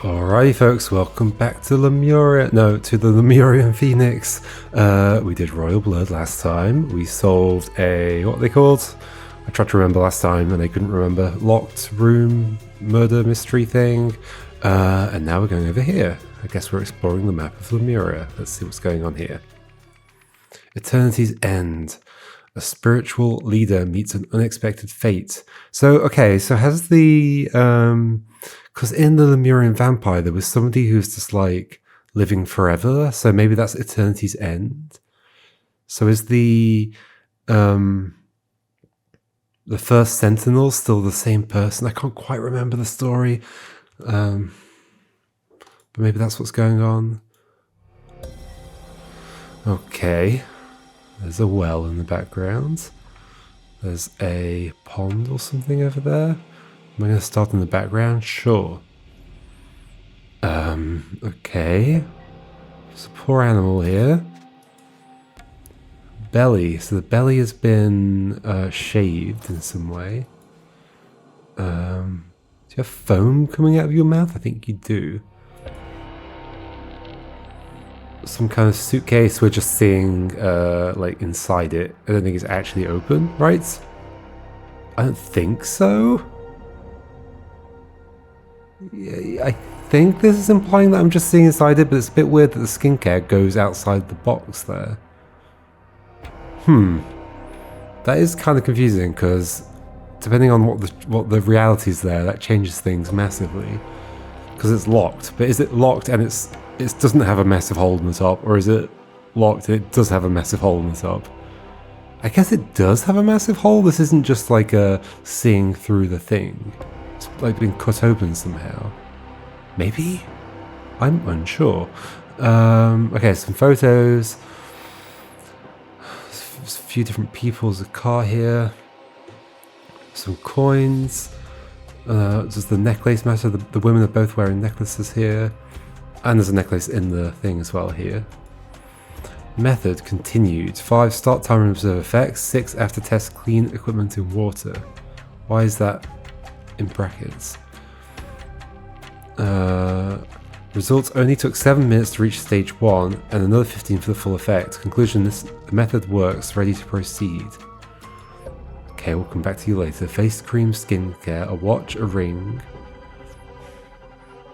Alrighty folks, welcome back to Lemuria, no, to the Lemurian Phoenix. We did Royal Blood last time. We solved a, what are they called? I tried to remember last time and I couldn't remember. Locked room, murder mystery thing. And now we're going over here. I guess we're exploring the map of Lemuria. Let's see what's going on here. Eternity's End. A spiritual leader meets an unexpected fate. So, okay, so has the, because in the Lemurian Vampire, there was somebody who's just like living forever. So maybe that's Eternity's End. So is the first Sentinel still the same person? I can't quite remember the story. But maybe that's what's going on. Okay. There's a well in the background. There's a pond or something over there. Am I going to start in the background? Sure. Okay. There's a poor animal here. Belly. So the belly has been shaved in some way. Do you have foam coming out of your mouth? I think you do. Some kind of suitcase, we're just seeing like inside it. I don't think it's actually open, right? I don't think so. Yeah, I think this is implying that I'm just seeing inside it, but it's a bit weird that the skincare goes outside the box there. That is kind of confusing because depending on what the reality is there, that changes things massively. Because it's locked, but is it locked and it doesn't have a massive hole in the top, or is it locked and it does have a massive hole in the top? I guess it does have a massive hole. This isn't just like a seeing through the thing. It's like being cut open somehow. Maybe? I'm unsure. Okay, some photos. There's a few different people. There's a car here. Some coins. Does the necklace matter? The women are both wearing necklaces here. And there's a necklace in the thing as well here. Method continued. 5 start timer and observe effects. 6 after test clean equipment in water. Why is that in brackets? Results only took 7 minutes to reach stage 1 and another 15 for the full effect. Conclusion, the method works. Ready to proceed. Okay, we'll come back to you later. Face cream, skincare, a watch, a ring.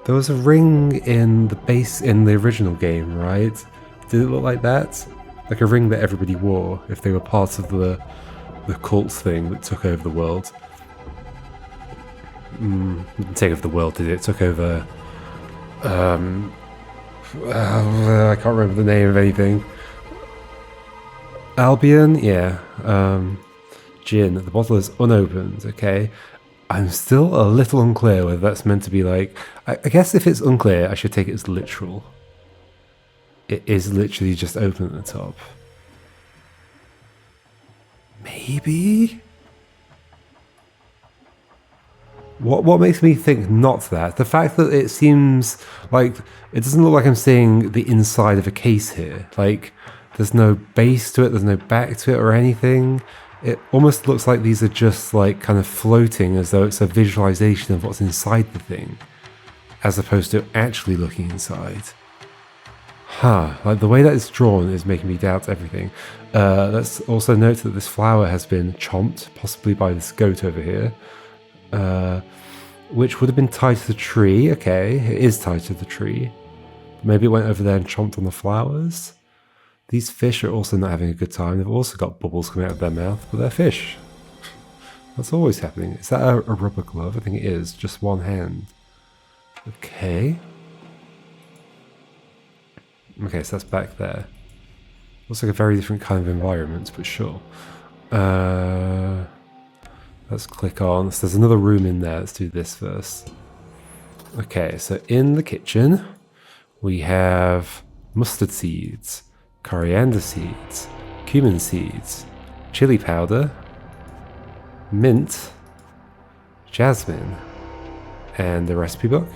There was a ring in the base in the original game, right? Did it look like that? Like a ring that everybody wore if they were part of the cult thing that took over the world. Didn't take over the world, did it? It took over... I can't remember the name of anything. Albion? Yeah. Gin. The bottle is unopened, okay. I'm still a little unclear whether that's meant to be like... I guess if it's unclear, I should take it as literal. It is literally just open at the top. Maybe? What makes me think not that? The fact that it seems like... It doesn't look like I'm seeing the inside of a case here. Like, there's no base to it, there's no back to it or anything. It almost looks like these are just like kind of floating as though it's a visualization of what's inside the thing, as opposed to actually looking inside. Like the way that it's drawn is making me doubt everything. Let's also note that this flower has been chomped, possibly by this goat over here, which would have been tied to the tree. Okay, it is tied to the tree. Maybe it went over there and chomped on the flowers. These fish are also not having a good time. They've also got bubbles coming out of their mouth, but they're fish. That's always happening. Is that a rubber glove? I think it is. Just one hand. Okay. Okay, so that's back there. Looks like a very different kind of environment, but sure. Let's click on. So there's another room in there. Let's do this first. Okay, so in the kitchen, we have mustard seeds, coriander seeds, cumin seeds, chili powder, mint, jasmine, and the recipe book.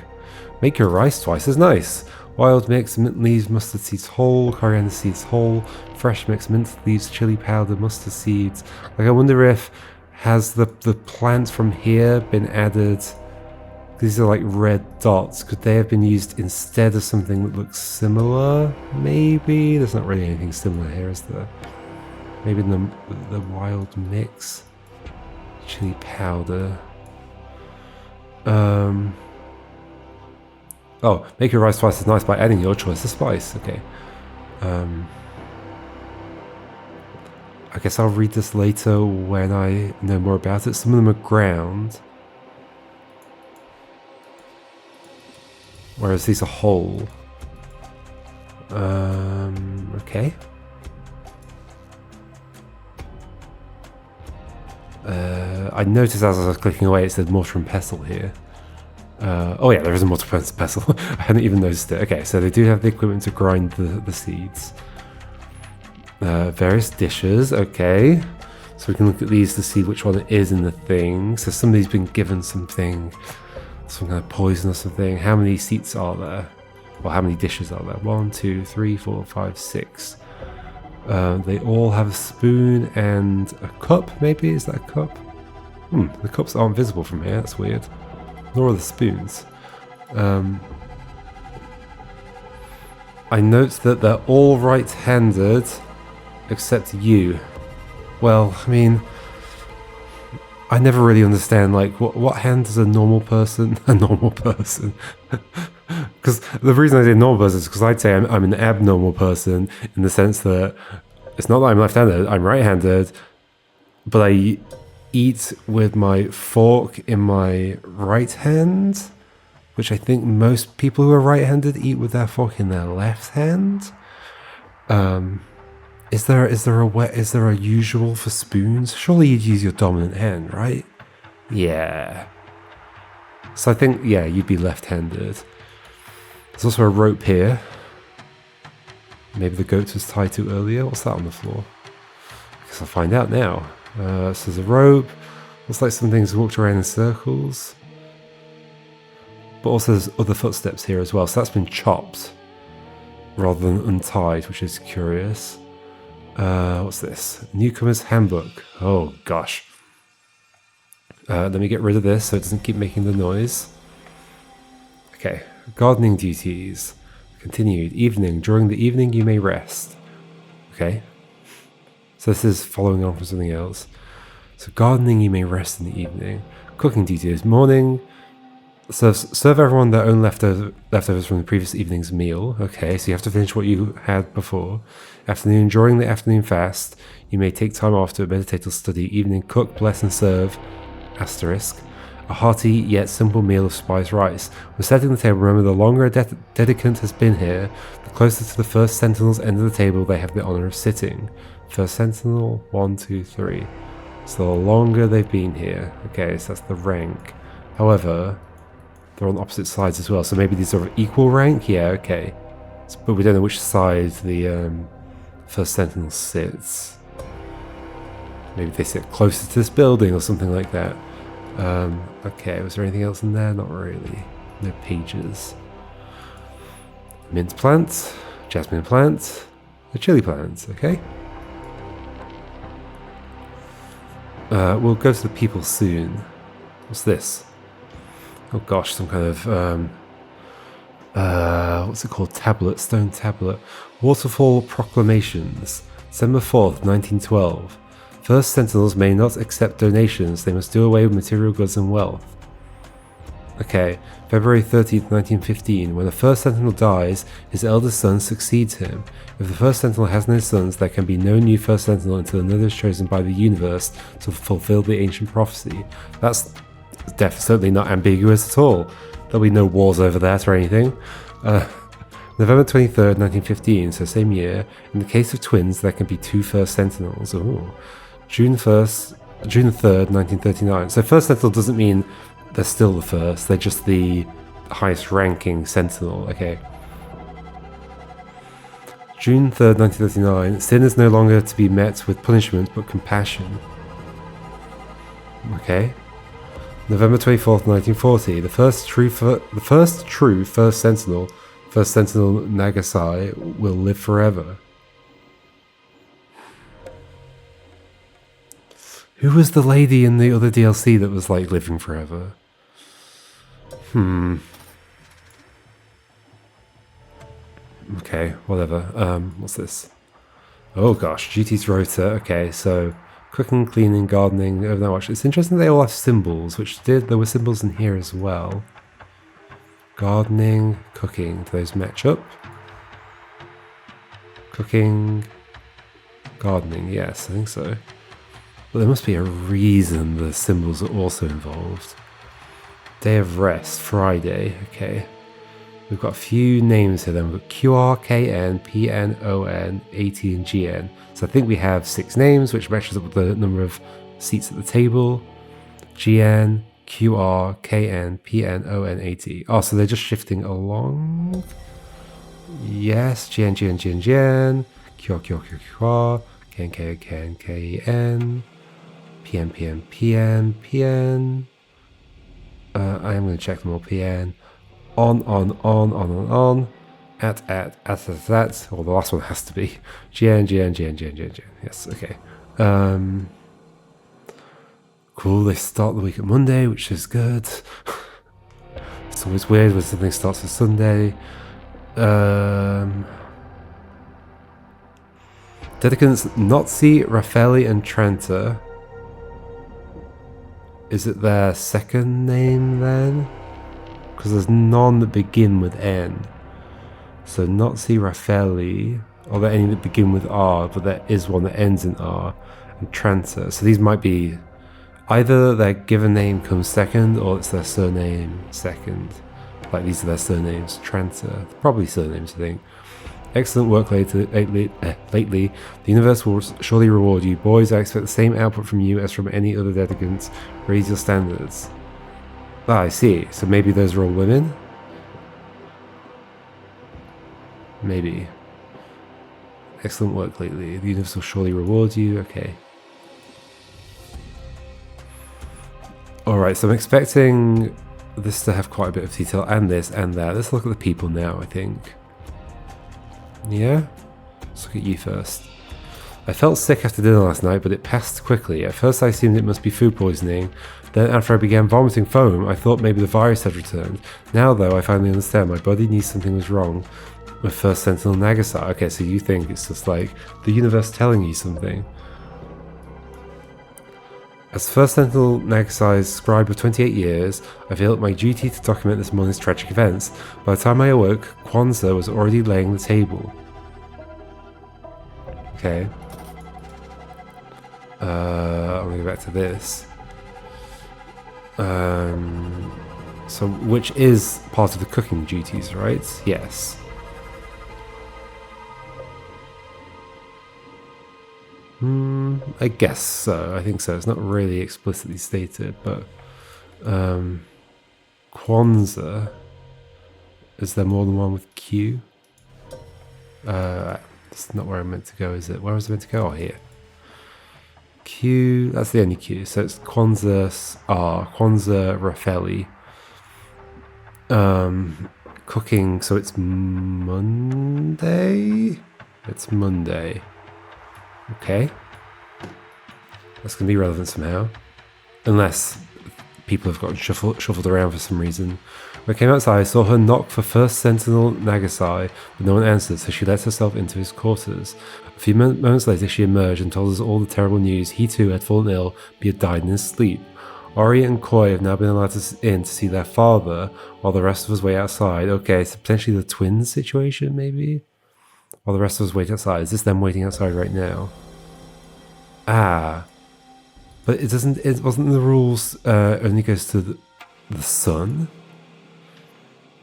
Make your rice twice as nice. Wild mix, mint leaves, mustard seeds whole, coriander seeds whole, fresh mix, mint leaves, chili powder, mustard seeds. Like, I wonder if has the plant from here been added These are like red dots. Could they have been used instead of something that looks similar? Maybe. There's not really anything similar here, is there? Maybe the wild mix. Chili powder. Oh, make your rice twice as nice by adding your choice of spice. Okay. I guess I'll read this later when I know more about it. Some of them are ground, whereas these are whole. Okay. I noticed as I was clicking away it said mortar and pestle here. Oh yeah, there is a mortar and pestle. I hadn't even noticed it. Okay, so they do have the equipment to grind the seeds. Various dishes, okay. So we can look at these to see which one it is in the thing. So somebody's been given something, some kind of poison or something. How many seats are there? Well, how many dishes are there? 1, 2, 3, 4, 5, 6. They all have a spoon and a cup, maybe? Is that a cup? The cups aren't visible from here, that's weird. Nor are the spoons. I note that they're all right-handed, except you. Well, I mean, I never really understand, like, what hand is a normal person? A normal person. Because the reason I say normal person is because I'd say I'm an abnormal person in the sense that it's not that I'm left-handed, I'm right-handed, but I eat with my fork in my right hand, which I think most people who are right-handed eat with their fork in their left hand. Is there a usual for spoons? Surely you'd use your dominant hand, right? Yeah. So I think, yeah, you'd be left-handed. There's also a rope here. Maybe the goat was tied to earlier. What's that on the floor? I guess I'll find out now. So there's a rope. Looks like some things walked around in circles. But also there's other footsteps here as well. So that's been chopped rather than untied, which is curious. What's this? Newcomer's Handbook. Oh, gosh. Let me get rid of this so it doesn't keep making the noise. Okay. Gardening duties. Continued. Evening. During the evening you may rest. Okay. So this is following on from something else. So gardening you may rest in the evening. Cooking duties. Morning. Serve everyone their own leftovers from the previous evening's meal. Okay, so you have to finish what you had before. Afternoon. During the afternoon fast, you may take time off to meditate or study. Evening. Cook, bless and serve. Asterisk. A hearty yet simple meal of spiced rice. When setting the table, remember the longer a dedicant has been here, the closer to the first sentinel's end of the table they have the honour of sitting. First sentinel, 1, 2, 3. So the longer they've been here. Okay, so that's the rank. However, they're on opposite sides as well, so maybe these are of equal rank? Yeah, okay. But we don't know which side the first sentinel sits. Maybe they sit closer to this building or something like that. Okay, was there anything else in there? Not really. No pages. Mint plant, jasmine plant, a chili plant, okay. We'll go to the people soon. What's this? Oh gosh, some kind of, what's it called? Tablet, stone tablet. Waterfall Proclamations, December 4th, 1912. First Sentinels may not accept donations, they must do away with material goods and wealth. Okay, February 13th, 1915. When the first Sentinel dies, his eldest son succeeds him. If the first Sentinel has no sons, there can be no new first Sentinel until another is chosen by the universe to fulfill the ancient prophecy. That's certainly not ambiguous at all. There'll be no wars over that or anything. November 23rd, 1915, so same year. In the case of twins, there can be 2 first Sentinels. Ooh. June 3rd, 1939. So first Sentinel doesn't mean they're still the first, they're just the highest ranking Sentinel. Okay. June 3rd, 1939. Sin is no longer to be met with punishment but compassion. Okay. November 24th, 1940. The first true first Sentinel, First Sentinel Nagasai, will live forever. Who was the lady in the other DLC that was like living forever? Okay, whatever. What's this? Oh gosh, duties rota. Okay, so cooking, cleaning, gardening, overnight watch. It's interesting they all have symbols, there were symbols in here as well. Gardening, cooking, do those match up? Cooking, gardening, yes, I think so. But there must be a reason the symbols are also involved. Day of rest, Friday, okay. We've got a few names here then. We've got QR, KN, PNON, AT, and GN. So I think we have 6 names, which matches up with the number of seats at the table. GN, QR, KN, PNON, AT. Oh, so they're just shifting along? Yes, GN, GN, GN, GN, QR, QR, QR, QR, KN, KN, KN, KN, PN, PN, PN, PN. I am going to check them all. PN. On, at, or the last one has to be GN, GN, GN, GN, GN, GN. Yes, okay. Cool, they start the week at Monday, which is good. It's always weird when something starts on Sunday. Dedicants Nazi, Raffaelli, and Trenta. Is it their second name then? Because there's none that begin with N. So Nazi, Raffaelli, or there any that begin with R, but there is one that ends in R, and Trenta. So these might be either their given name comes second, or it's their surname second. Like these are their surnames, Trenta. Probably surnames, I think. Excellent work lately. The universe will surely reward you. Boys, I expect the same output from you as from any other dedicants. Raise your standards. Ah, I see. So maybe those are all women? Maybe. Excellent work lately. The universe will surely reward you. Okay. Alright, so I'm expecting this to have quite a bit of detail, and this and that. Let's look at the people now, I think. Yeah? Let's look at you first. I felt sick after dinner last night, but it passed quickly. At first I assumed it must be food poisoning. Then after I began vomiting foam, I thought maybe the virus had returned. Now though, I finally understand. My body knew something was wrong with First Sentinel Nagasai. Okay, so you think it's just like the universe telling you something. As First Sentinel Nagasai's scribe of 28 years, I feel it my duty to document this morning's tragic events. By the time I awoke, Kwanzaa was already laying the table. Okay. I'm gonna go back to this. So which is part of the cooking duties, right? Yes. I guess so. I think so. It's not really explicitly stated, but Kwanzaa, is there more than one with Q? That's not where I'm meant to go, is it? Where was I meant to go? Oh, here. Q, that's the only Q. So it's Kwanzaa R, Kwanzaa Raffaelli. Cooking, so it's Monday? It's Monday. Okay. That's going to be relevant somehow. Unless people have gotten shuffled around for some reason. When I came outside, I saw her knock for First Sentinel Nagasai, but no one answered, so she let herself into his quarters. A few moments later, she emerged and told us all the terrible news. He too had fallen ill, but he had died in his sleep. Ori and Koi have now been allowed in to see their father, while the rest of us wait outside. Okay, so potentially the twins situation, maybe? While the rest of us wait outside. Is this them waiting outside right now? Ah. But it wasn't the rules only goes to the son?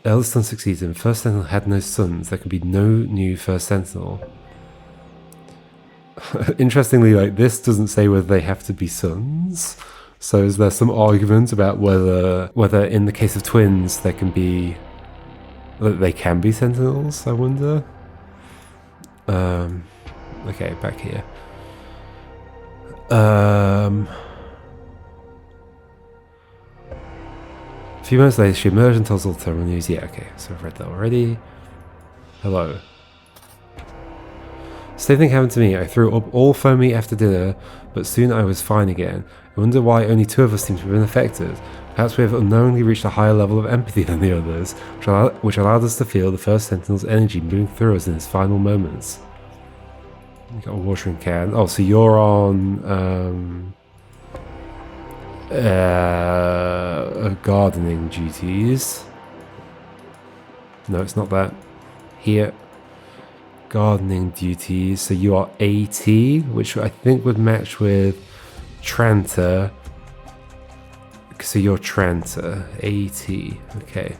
Eldest son succeeds him. First Sentinel had no sons. There can be no new First Sentinel. Interestingly, like, this doesn't say whether they have to be sons. So is there some argument about whether in the case of twins they can be Sentinels, I wonder? Okay, back here. A few moments later, she emerged and told us all the terrible news. Yeah, okay, so I've read that already. Hello. Same thing happened to me. I threw up all foamy after dinner, but soon I was fine again. I wonder why only 2 of us seem to have been affected. Perhaps we have unknowingly reached a higher level of empathy than the others, which allowed us to feel the first Sentinel's energy moving through us in his final moments. You got a watering can. Oh, so you're on gardening duties. No, it's not that. Here. Gardening duties. So you are AT, which I think would match with Tranter. So you're Tranter. AT. Okay.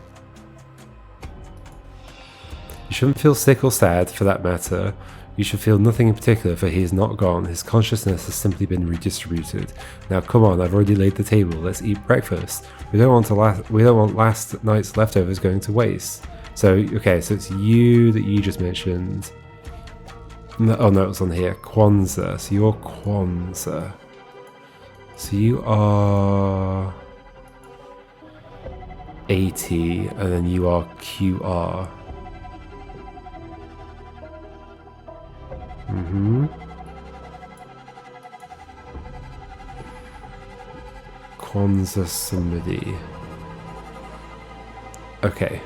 You shouldn't feel sick or sad, for that matter. You should feel nothing in particular, for he is not gone. His consciousness has simply been redistributed. Now come on, I've already laid the table. Let's eat breakfast. We don't want last night's leftovers going to waste. So okay, so it's you that you just mentioned. No, oh no, it was on here. Kwanzaa. So you're Kwanzaa. So you are AT, and then you are QR. Kwanzaa somebody. Okay.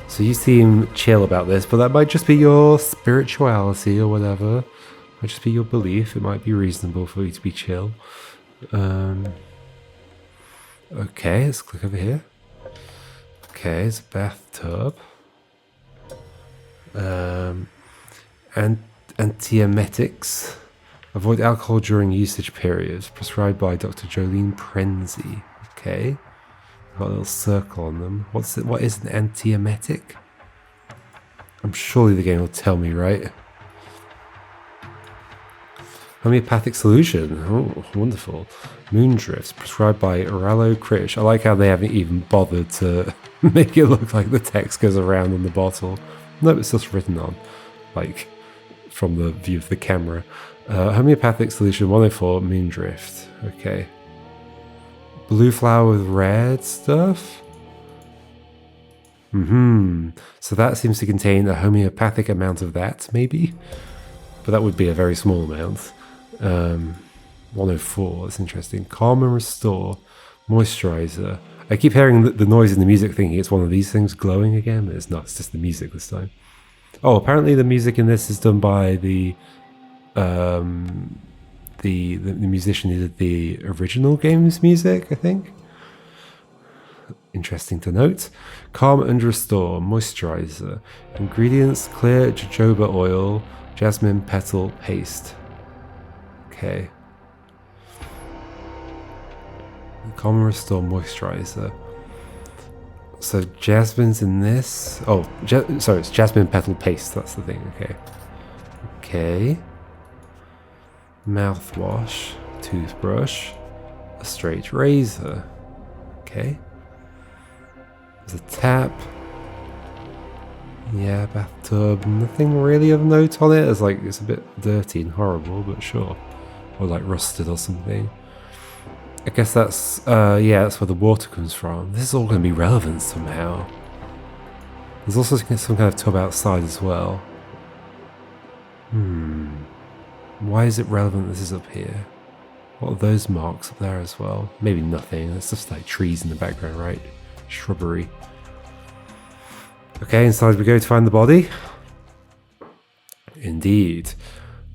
So you seem chill about this, but that might just be your spirituality or whatever. It might just be your belief. It might be reasonable for you to be chill. Okay, let's click over here. Okay, it's a bathtub. Antiemetics. Avoid alcohol during usage periods. Prescribed by Dr. Jolene Prenzi. Okay. Got a little circle on them. What is an antiemetic? I'm surely the game will tell me, right? Homeopathic solution. Oh, wonderful. Moondrifts, prescribed by Rallo Krish. I like how they haven't even bothered to make it look like the text goes around on the bottle. No, it's just written on, like, from the view of the camera. Homeopathic solution 104, Moondrift. Okay. Blue flower with red stuff? So that seems to contain a homeopathic amount of that, maybe? But that would be a very small amount. 104, that's interesting. Calm and restore. Moisturizer. I keep hearing the noise in the music thinking it's one of these things glowing again, but it's not, it's just the music this time. Oh, apparently the music in this is done by the musician who did the original game's music, I think. Interesting to note. Calm and restore. Moisturizer. Ingredients: clear jojoba oil, jasmine petal paste. Okay. Calm and restore moisturizer. So jasmine's in this. Oh, sorry, it's jasmine petal paste. That's the thing. Okay. Okay. Mouthwash, toothbrush, a straight razor. Okay. There's a tap. Yeah, bathtub. Nothing really of note on it. It's like it's a bit dirty and horrible, but sure. Or like rusted or something. I guess that's yeah, that's where the water comes from. This is all going to be relevant somehow. There's also some kind of tub outside as well. Why is it relevant this is up here? What are those marks up there as well? Maybe nothing. It's just like trees in the background, right? Shrubbery. Okay, inside we go to find the body. Indeed.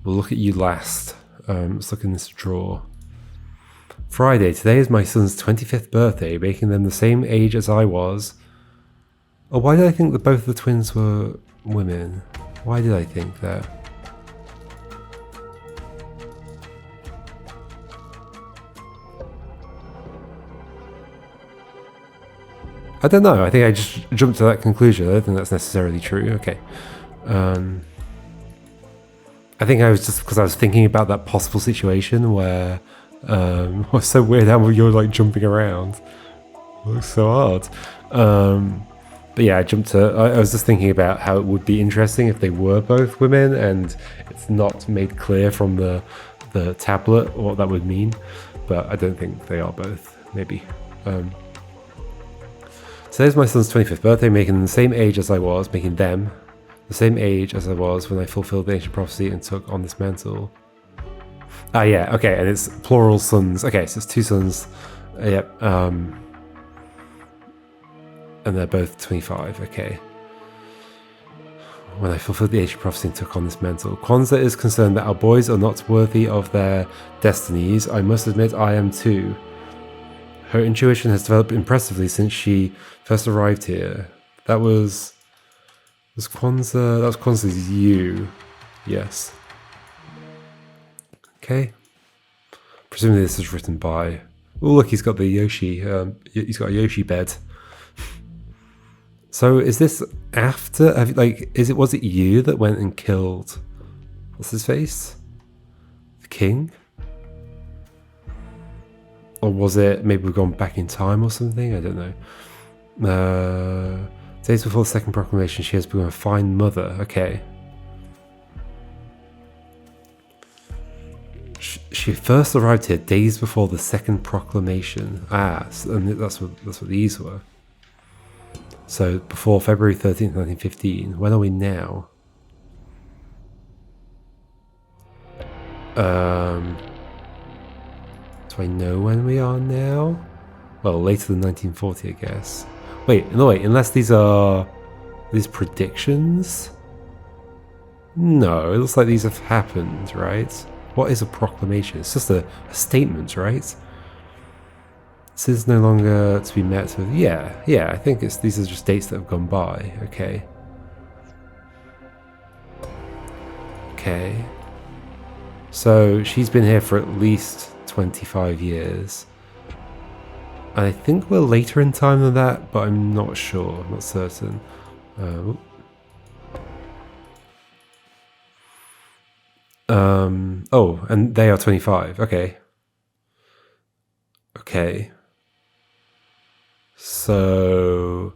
We'll look at you last. Let's look in this drawer. Friday. Today is my son's 25th birthday, making them the same age as I was. Oh, why did I think that both the twins were women? Why did I think that? I don't know. I think I just jumped to that conclusion. I don't think that's necessarily true. Okay. I think I was just because I was thinking about that possible situation where it's so weird how you're like jumping around. It looks so odd. But yeah, I was just thinking about how it would be interesting if they were both women and it's not made clear from the tablet what that would mean. But I don't think they are both. Maybe. Today's my son's 25th birthday, making them the same age as I was, making them the same age as I was when I fulfilled the ancient prophecy and took on this mantle. Ah, yeah, okay, and it's plural sons. Okay, so it's 2 sons. Yep. And they're both 25. Okay. When I fulfilled the ancient prophecy and took on this mantle. Kwanzaa is concerned that our boys are not worthy of their destinies. I must admit I am too. Her intuition has developed impressively since she first arrived here. That was Kwanzaa. That was Kwanzaa's you. Yes. Okay. Presumably this is written by... Oh, look, he's got the Yoshi. He's got a Yoshi bed. So is this after? Was it you that went and killed? What's his face? The king? Or was it maybe we've gone back in time or something? I don't know. Days before the second proclamation, she has become a fine mother. Okay. She first arrived here days before the second proclamation. Ah, and that's what these were. So before February 13th, 1915. When are we now? Do I know when we are now? Well, later than 1940, I guess. Wait, no, wait, unless these are these predictions? No, it looks like these have happened, right? What is a proclamation? It's just a statement, right? This is no longer to be met with. Yeah, I think these are just dates that have gone by. Okay. Okay. So she's been here for at least 25 years. And I think we're later in time than that, but I'm not sure. I'm not certain. Oh, and they are 25. Okay. Okay. So,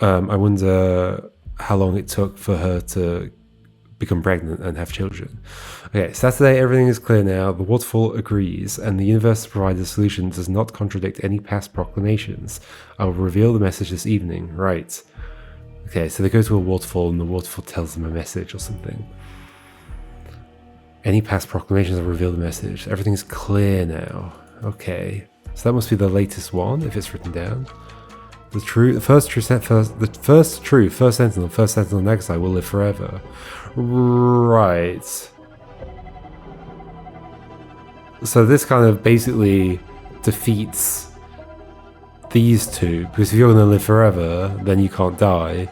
I wonder how long it took for her to become pregnant and have children. Okay, Saturday, everything is clear now. The waterfall agrees, and the universe provided solution does not contradict any past proclamations. I will reveal the message this evening. Right. Okay, so they go to a waterfall, and the waterfall tells them a message or something. Any past proclamations will reveal the message. Everything's clear now. Okay. So that must be the latest one, if it's written down. First sentinel next I will live forever. Right. So this kind of basically defeats these two, because if you're going to live forever, then you can't die,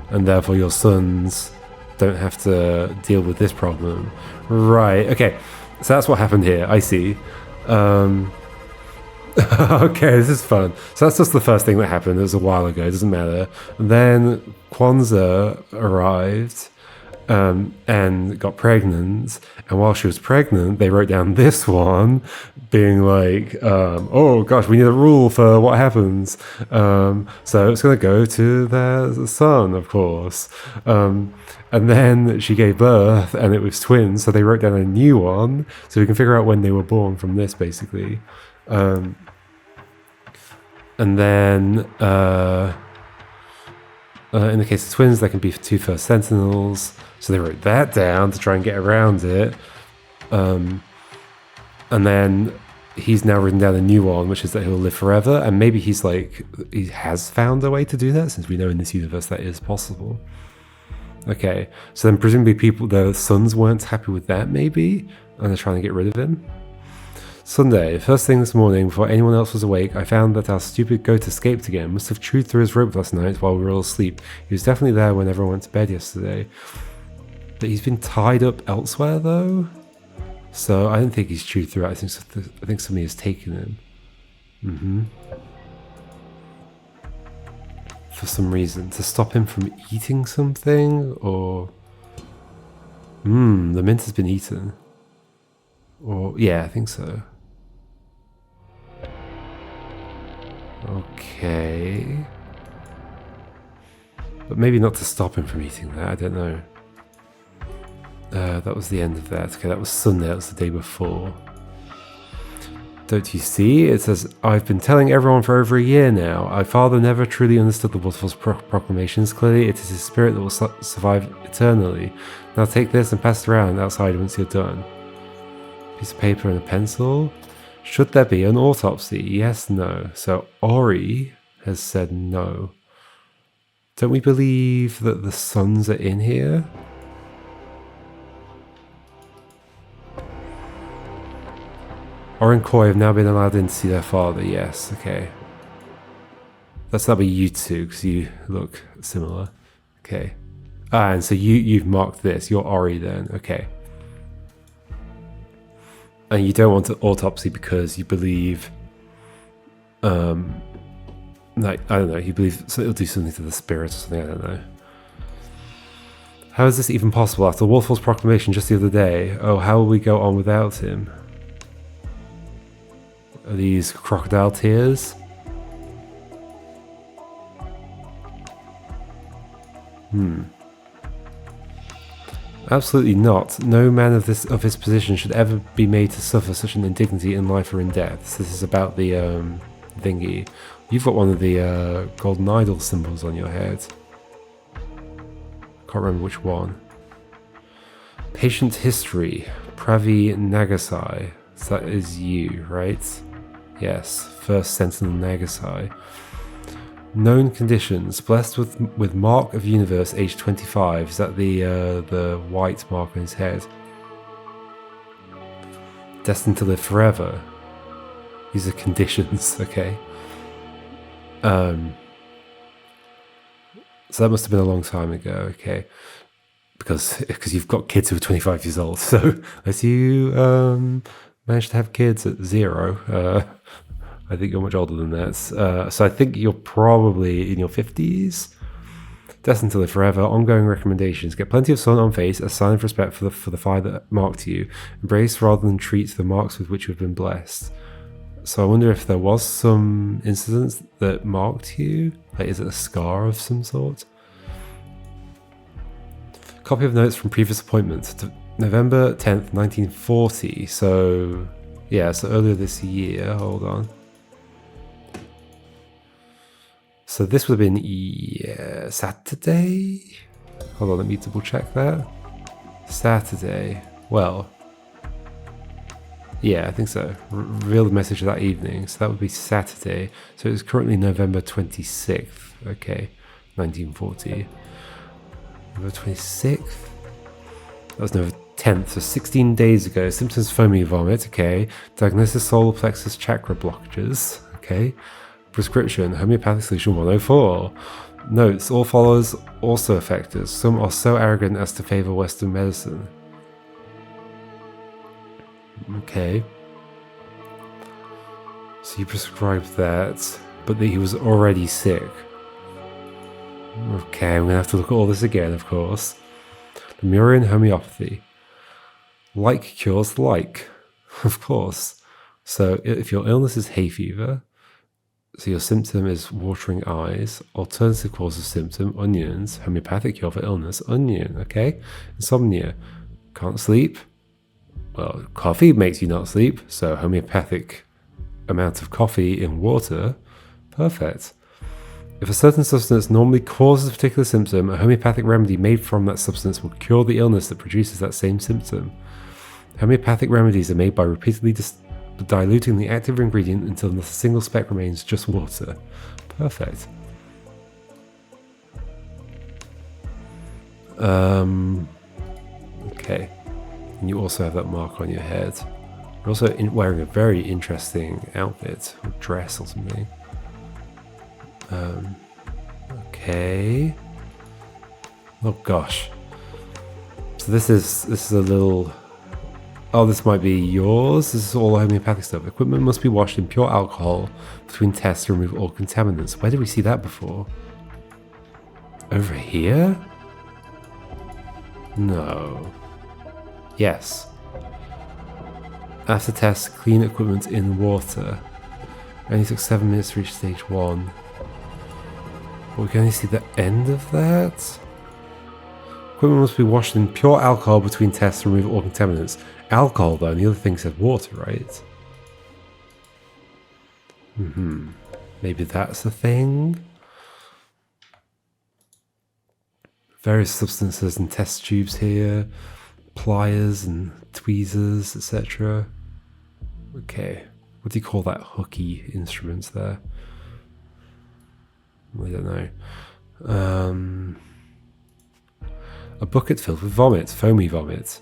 and therefore your sons don't have to deal with this problem. Right, okay. So that's what happened here, I see. Okay, this is fun. So that's just the first thing that happened. It was a while ago, it doesn't matter. And then Kwanzaa arrived and got pregnant. And while she was pregnant, they wrote down this one being like, oh gosh, we need a rule for what happens. So it's going to go to their son, of course. And then she gave birth and it was twins. So they wrote down a new one. So we can figure out when they were born from this, basically. And then in the case of twins, there can be 2 first sentinels. So they wrote that down to try and get around it. And then he's now written down a new one, which is that he'll live forever. And maybe he has found a way to do that, since we know in this universe that is possible. Okay, so then presumably the sons weren't happy with that, maybe, and they're trying to get rid of him. Sunday, first thing this morning, before anyone else was awake, I found that our stupid goat escaped again. Must have chewed through his rope last night while we were all asleep. He was definitely there when everyone went to bed yesterday. But he's been tied up elsewhere, though? So I don't think he's chewed through it. I think somebody has taken him. For some reason. To stop him from eating something? Or... the mint has been eaten. Or... yeah, I think so. Okay. But maybe not to stop him from eating that, I don't know. That was the end of that. Okay, that was Sunday, that was the day before. Don't you see? It says, I've been telling everyone for over a year now. My father never truly understood the waterfall's proclamations. Clearly, it is his spirit that will survive eternally. Now take this and pass it around outside once you're done. Piece of paper and a pencil. Should there be an autopsy? Yes, no. So Ori has said no. Don't we believe that the sons are in here? Ori and Koi have now been allowed in to see their father. Yes, okay. That'll be you two, because you look similar. Okay. Ah, and so you've marked this. You're Ori then. Okay. And you don't want an autopsy because you believe... like, I don't know, you believe so it'll do something to the spirit or something, I don't know. How is this even possible after Waterfall's proclamation just the other day? Oh, how will we go on without him? Are these crocodile tears? Absolutely not. No man of his position should ever be made to suffer such an indignity in life or in death. So this is about the thingy. You've got one of the golden idol symbols on your head. Can't remember which one. Patient history. Pravi Nagasai. So that is you, right? Yes. First Sentinel Nagasai. Known conditions. Blessed with Mark of Universe, age 25. Is that the white mark on his head? Destined to live forever. These are conditions, okay. So that must have been a long time ago, okay. Because you've got kids who are 25 years old. So as you managed to have kids at 0, I think you're much older than that. So I think you're probably in your 50s. Destined to live forever. Ongoing recommendations. Get plenty of sun on face, a sign of respect for the fire that marked you. Embrace rather than treat the marks with which you have been blessed. So I wonder if there was some incidents that marked you. Like, is it a scar of some sort? Copy of notes from previous appointments. November 10th, 1940. So, yeah, so earlier this year. Hold on. So this would have been Saturday? Hold on, let me double check that. Saturday. Well, yeah, I think so. Reveal the message of that evening. So that would be Saturday. So it's currently November 26th. Okay, 1940. November 26th? That was November 10th, so 16 days ago. Symptoms foamy vomit, okay. Diagnosis solar plexus chakra blockages, okay. Prescription, homeopathic solution 104. Notes, all followers, also effectors. Some are so arrogant as to favor Western medicine. Okay. So you prescribed that, but that he was already sick. Okay, I'm going to have to look at all this again, of course. Lemurian homeopathy. Like cures like, of course. So if your illness is hay fever, so your symptom is watering eyes, alternative cause of symptom, onions, homeopathic cure for illness, onion, okay? Insomnia, can't sleep. Well, coffee makes you not sleep, so homeopathic amount of coffee in water, perfect. If a certain substance normally causes a particular symptom, a homeopathic remedy made from that substance will cure the illness that produces that same symptom. Homeopathic remedies are made by repeatedly diluting the active ingredient until not a single speck remains, just water. Perfect. Okay. And you also have that mark on your head. You're also wearing a very interesting outfit, or dress or something. Okay. Oh gosh. So this is a little... Oh, this might be yours. This is all homeopathic stuff. Equipment must be washed in pure alcohol between tests to remove all contaminants. Where did we see that before? Over here? No. Yes. After tests, clean equipment in water. Only took 7 minutes to reach stage 1. But we can only see the end of that? Equipment must be washed in pure alcohol between tests to remove all contaminants. Alcohol, though, and the other thing said water, right? Maybe that's the thing. Various substances and test tubes here. Pliers and tweezers, etc. Okay. What do you call that hooky instrument there? I don't know. A bucket filled with vomit, foamy vomit.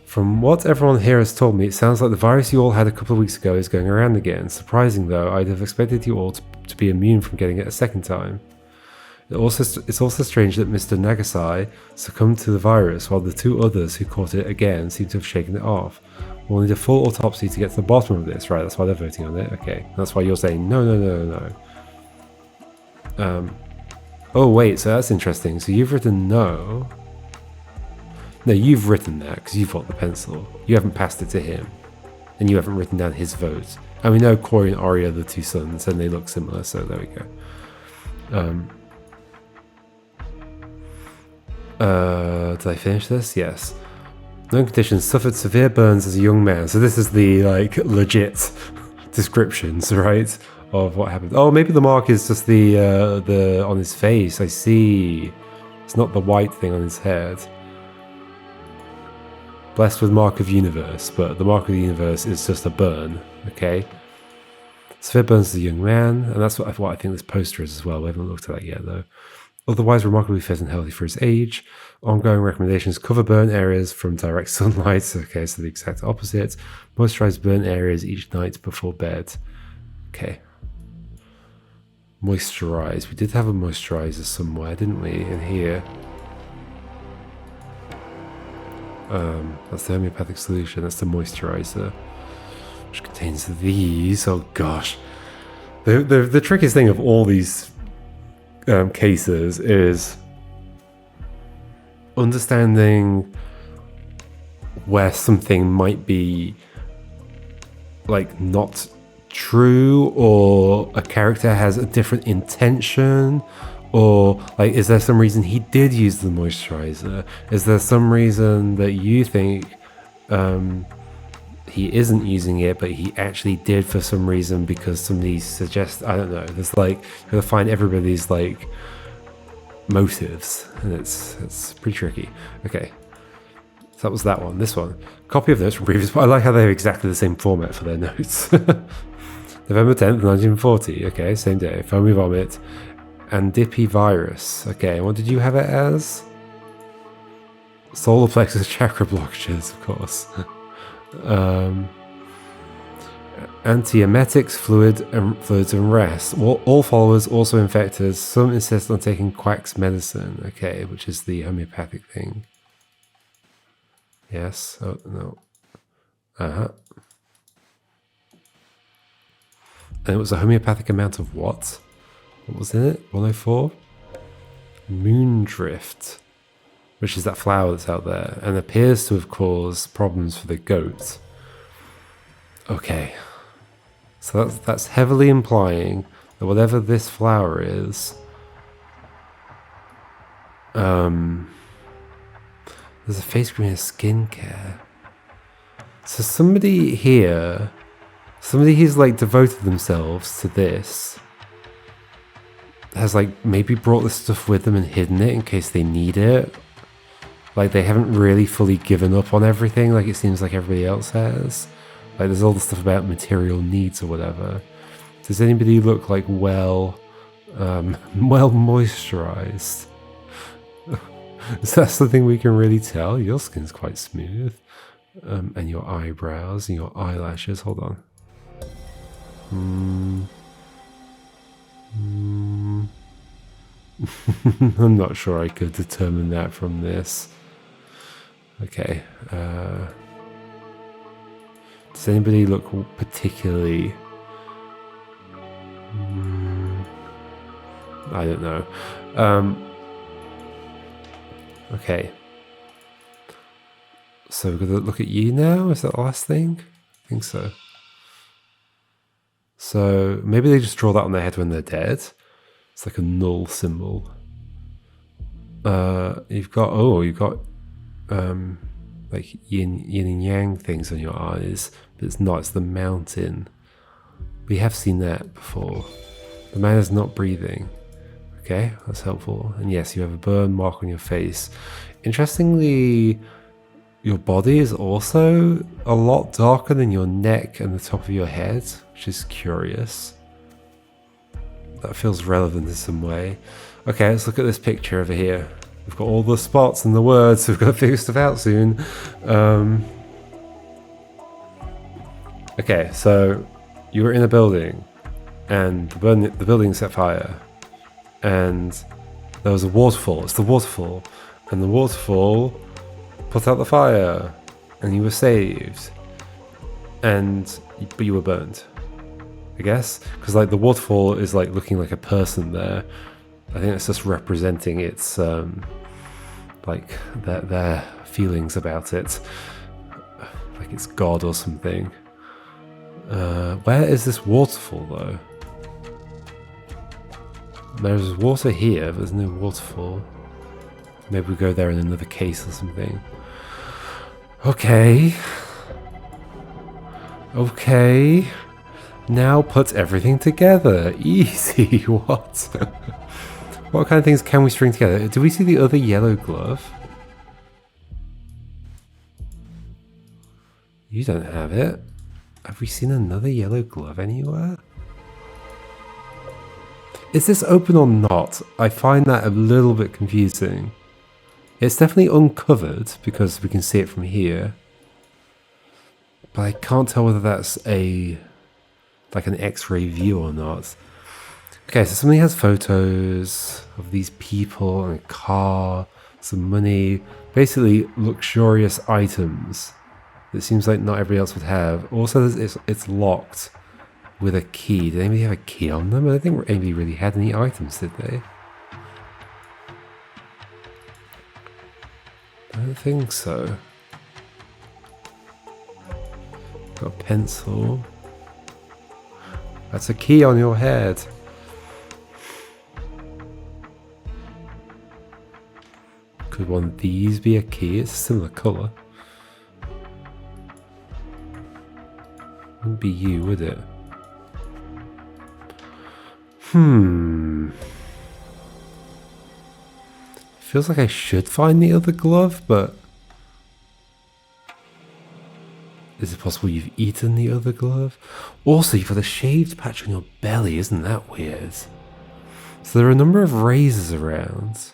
From what everyone here has told me, it sounds like the virus you all had a couple of weeks ago is going around again. Surprising though, I'd have expected you all to be immune from getting it a second time. It's also strange that Mr. Nagasai succumbed to the virus while the two others who caught it again seem to have shaken it off. We'll need a full autopsy to get to the bottom of this, right? That's why they're voting on it. Okay, that's why you're saying no. Oh wait, so that's interesting. So you've written no. No, you've written that because you've got the pencil. You haven't passed it to him, and you haven't written down his vote. And we know Corey and Ori are the two sons, and they look similar. So there we go. Did I finish this? Yes. Known conditions, suffered severe burns as a young man. So this is the like legit descriptions, right, of what happened. Oh, maybe the mark is just the on his face. I see. It's not the white thing on his head. Blessed with mark of universe, but the mark of the universe is just a burn. Okay. Severe burns as a young man, and that's what I think this poster is as well. We haven't looked at that yet though. Otherwise remarkably fit and healthy for his age. Ongoing recommendations: cover burn areas from direct sunlight. Okay, so the exact opposite. Moisturize burn areas each night before bed. Okay. Moisturize. We did have a moisturizer somewhere, didn't we? In here. That's the homeopathic solution. That's the moisturizer, which contains these. Oh gosh. The trickiest thing of all these cases is understanding where something might be like not true, or a character has a different intention, or like is there some reason he did use the moisturizer? Is there some reason that you think he isn't using it but he actually did for some reason because somebody suggests? I don't know. There's like, you gotta find everybody's like motives, and it's pretty tricky. Okay, so that was that one. This one, copy of notes from previous. I like how they have exactly the same format for their notes. November 10th 1940. Okay, same day. Foamy vomit and dippy virus. Okay, what did you have it as? Solar plexus chakra blockages, of course. Antiemetics, fluids and rest. All followers also infected. Some insist on taking Quack's medicine. Okay, which is the homeopathic thing. Yes. Oh no. And it was a homeopathic amount of what? What was in it? 104? Moondrift, which is that flower that's out there, and appears to have caused problems for the goat. Okay. So that's heavily implying that whatever this flower is, there's a face cream and skincare. So somebody who's like devoted themselves to this has like maybe brought this stuff with them and hidden it in case they need it. Like they haven't really fully given up on everything like it seems like everybody else has. Like there's all the stuff about material needs or whatever. Does anybody look like well moisturized? Is that something we can really tell? Your skin's quite smooth. And your eyebrows and your eyelashes. Hold on. I'm not sure I could determine that from this. Okay. Does anybody look particularly... I don't know. Okay. So we're going to look at you now? Is that the last thing? I think so. So maybe they just draw that on their head when they're dead. It's like a null symbol. You've got like yin and yang things on your eyes, but it's not. It's the mountain We have seen that before. The man is not breathing. Okay, that's helpful. And yes, you have a burn mark on your face. Interestingly, your body is also a lot darker than your neck and the top of your head, which is curious. That feels relevant in some way. Okay, let's look at this picture over here. We've got all the spots and the words, so we've got to figure stuff out soon. Okay, so you were in a building, and the building set fire, and there was a waterfall. It's the waterfall, and the waterfall put out the fire, and you were saved, but you were burnt, I guess, because like the waterfall is like looking like a person there. I think it's just representing its like their feelings about it, like it's God or something. Where is this waterfall though? There's water here, but there's no waterfall. Maybe we go there in another case or something. Okay. Okay. Now put everything together. Easy. What? What kind of things can we string together? Do we see the other yellow glove? You don't have it. Have we seen another yellow glove anywhere? Is this open or not? I find that a little bit confusing. It's definitely uncovered because we can see it from here. But I can't tell whether that's like an X-ray view or not. Okay, so somebody has photos of these people and a car, some money, basically luxurious items that seems like not everybody else would have. Also, it's locked with a key. Did anybody have a key on them? I don't think anybody really had any items, did they? I don't think so. Got a pencil. That's a key on your head. Could one of these be a key? It's a similar colour. Wouldn't be you, would it? Feels like I should find the other glove, but is it possible you've eaten the other glove? Also, you've got a shaved patch on your belly, isn't that weird? So there are a number of razors around.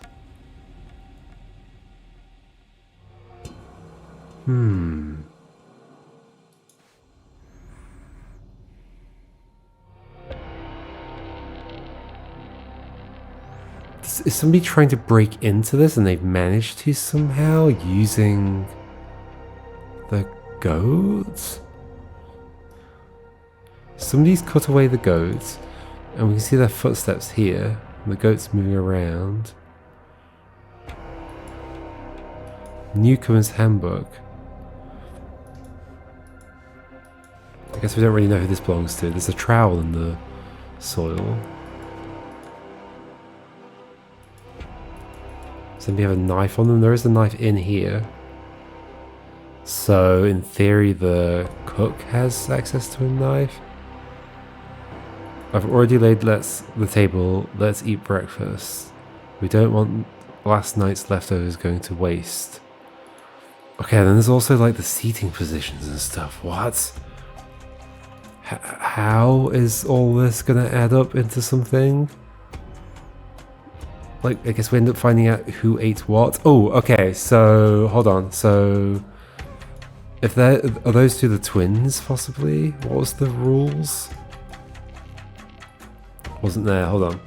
Is somebody trying to break into this and they've managed to somehow using the goats? Somebody's cut away the goats and we can see their footsteps here. And the goats moving around. Newcomer's Handbook. I guess we don't really know who this belongs to. There's a trowel in the soil. Somebody have a knife on them? There is a knife in here. So, in theory, the cook has access to a knife. I've already laid the table. Let's eat breakfast. We don't want last night's leftovers going to waste. Okay, then there's also like the seating positions and stuff. What? How is all this gonna add up into something? Like, I guess we end up finding out who ate what. Oh, okay, so, hold on. So, are those two the twins, possibly? What was the rules? Wasn't there, hold on.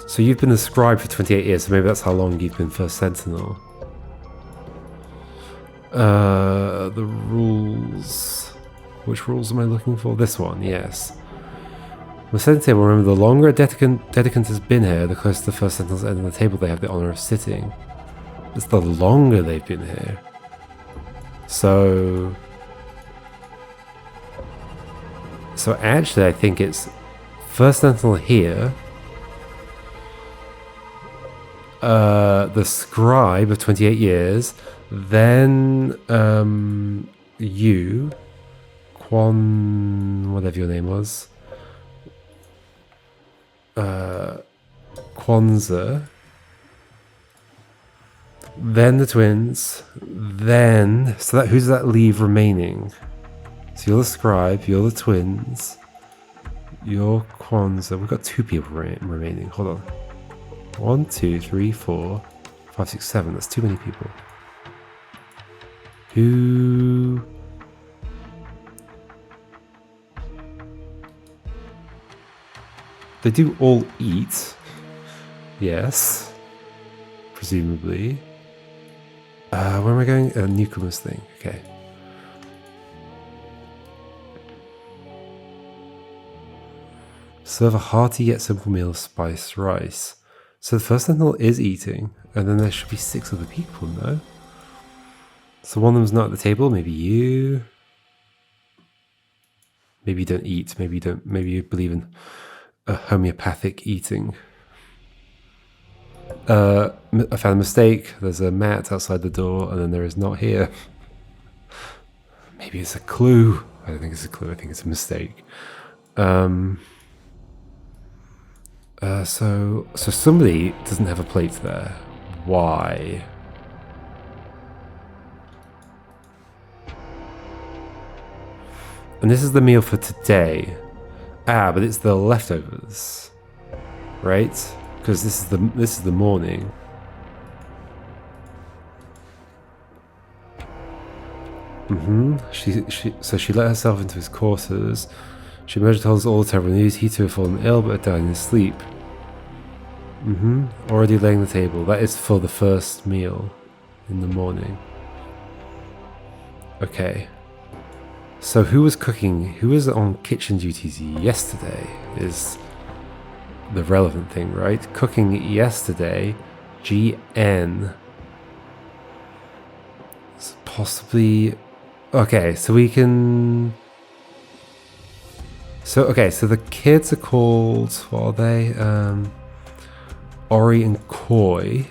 So you've been a scribe for 28 years, so maybe that's how long you've been First Sentinel. The rules. Which rules am I looking for? This one, yes. The second table, remember, the longer a dedicant has been here, the closer the First Sentinel's end of the table they have the honour of sitting. It's the longer they've been here. So actually I think it's First Sentinel here, the scribe of 28 years, then you, whatever your name was. Kwanzaa. Then the twins. Then, so that who's that leave remaining? So you're the scribe, you're the twins, you're Kwanzaa. We've got 2 people remaining. Hold on. 1, 2, 3, 4, 5, 6, 7. That's too many people. Who? They do all eat. Yes. Presumably. Where am I going? Newcomers thing. Okay. Serve a hearty yet simple meal of spiced rice. So the first sentinel is eating, and then there should be 6 other people, no? So one of them's not at the table, maybe you. Maybe you don't eat, maybe you don't, maybe you believe in homeopathic eating. I found a mistake. There's a mat outside the door, and then there is not here. Maybe it's a clue. I don't think it's a clue. I think it's a mistake. So somebody doesn't have a plate there. Why? And this is the meal for today. Ah, but it's the leftovers, right? Because this is the morning. So she let herself into his quarters. She emerged, told us all the terrible news. He too had fallen ill, but had died in his sleep. Already laying the table. That is for the first meal in the morning. Okay. So who was cooking? Who was on kitchen duties yesterday is the relevant thing, right? Cooking yesterday, GN. It's possibly... Okay, so we can... So the kids are called... What are they? Ori and Koi.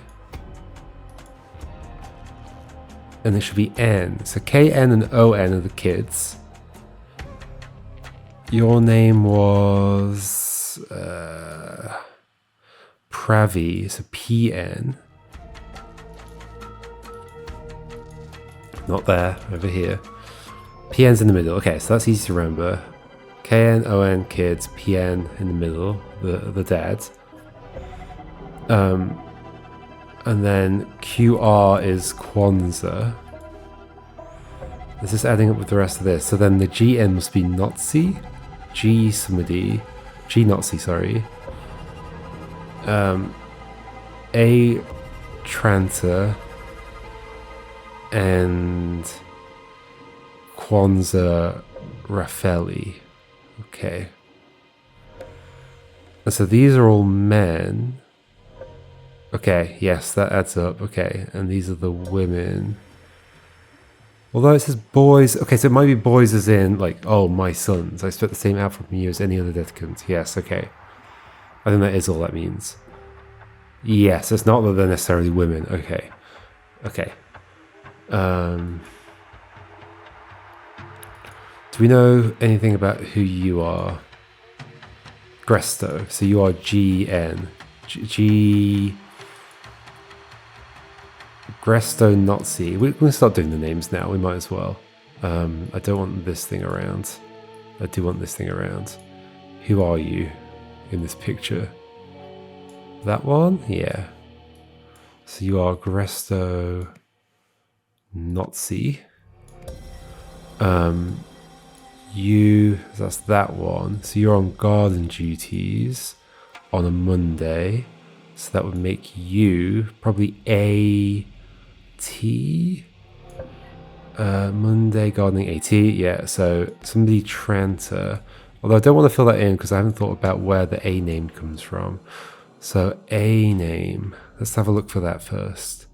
And it should be N. So KN and ON are the kids. Your name was... Pravi, so PN. Not there, over here. PN's in the middle. Okay, so that's easy to remember. KN, ON, kids, PN in the middle, the dad. And then QR is Kwanzaa. Is this adding up with the rest of this? So then the GN must be Nazi. G somebody. G Nazi, sorry. A Tranta. And Kwanzaa Raffaelli. Okay. And so these are all men. Okay, yes, that adds up. Okay, and these are the women. Although it says boys. Okay, so it might be boys as in, like, oh, my sons. I expect the same outfit from you as any other dedicant. Yes, okay. I think that is all that means. Yes, it's not that they're necessarily women. Okay. Okay. Do we know anything about who you are? Gresto. So you are GN. G... Gresto Nazi. We can start doing the names now. We might as well. I don't want this thing around. I do want this thing around. Who are you in this picture? That one? Yeah. So you are Gresto Nazi. That's that one. So you're on garden duties on a Monday. So that would make you probably AT. Monday gardening AT. Yeah, so somebody Tranta. Although I don't want to fill that in because I haven't thought about where the A name comes from. So A name. Let's have a look for that first.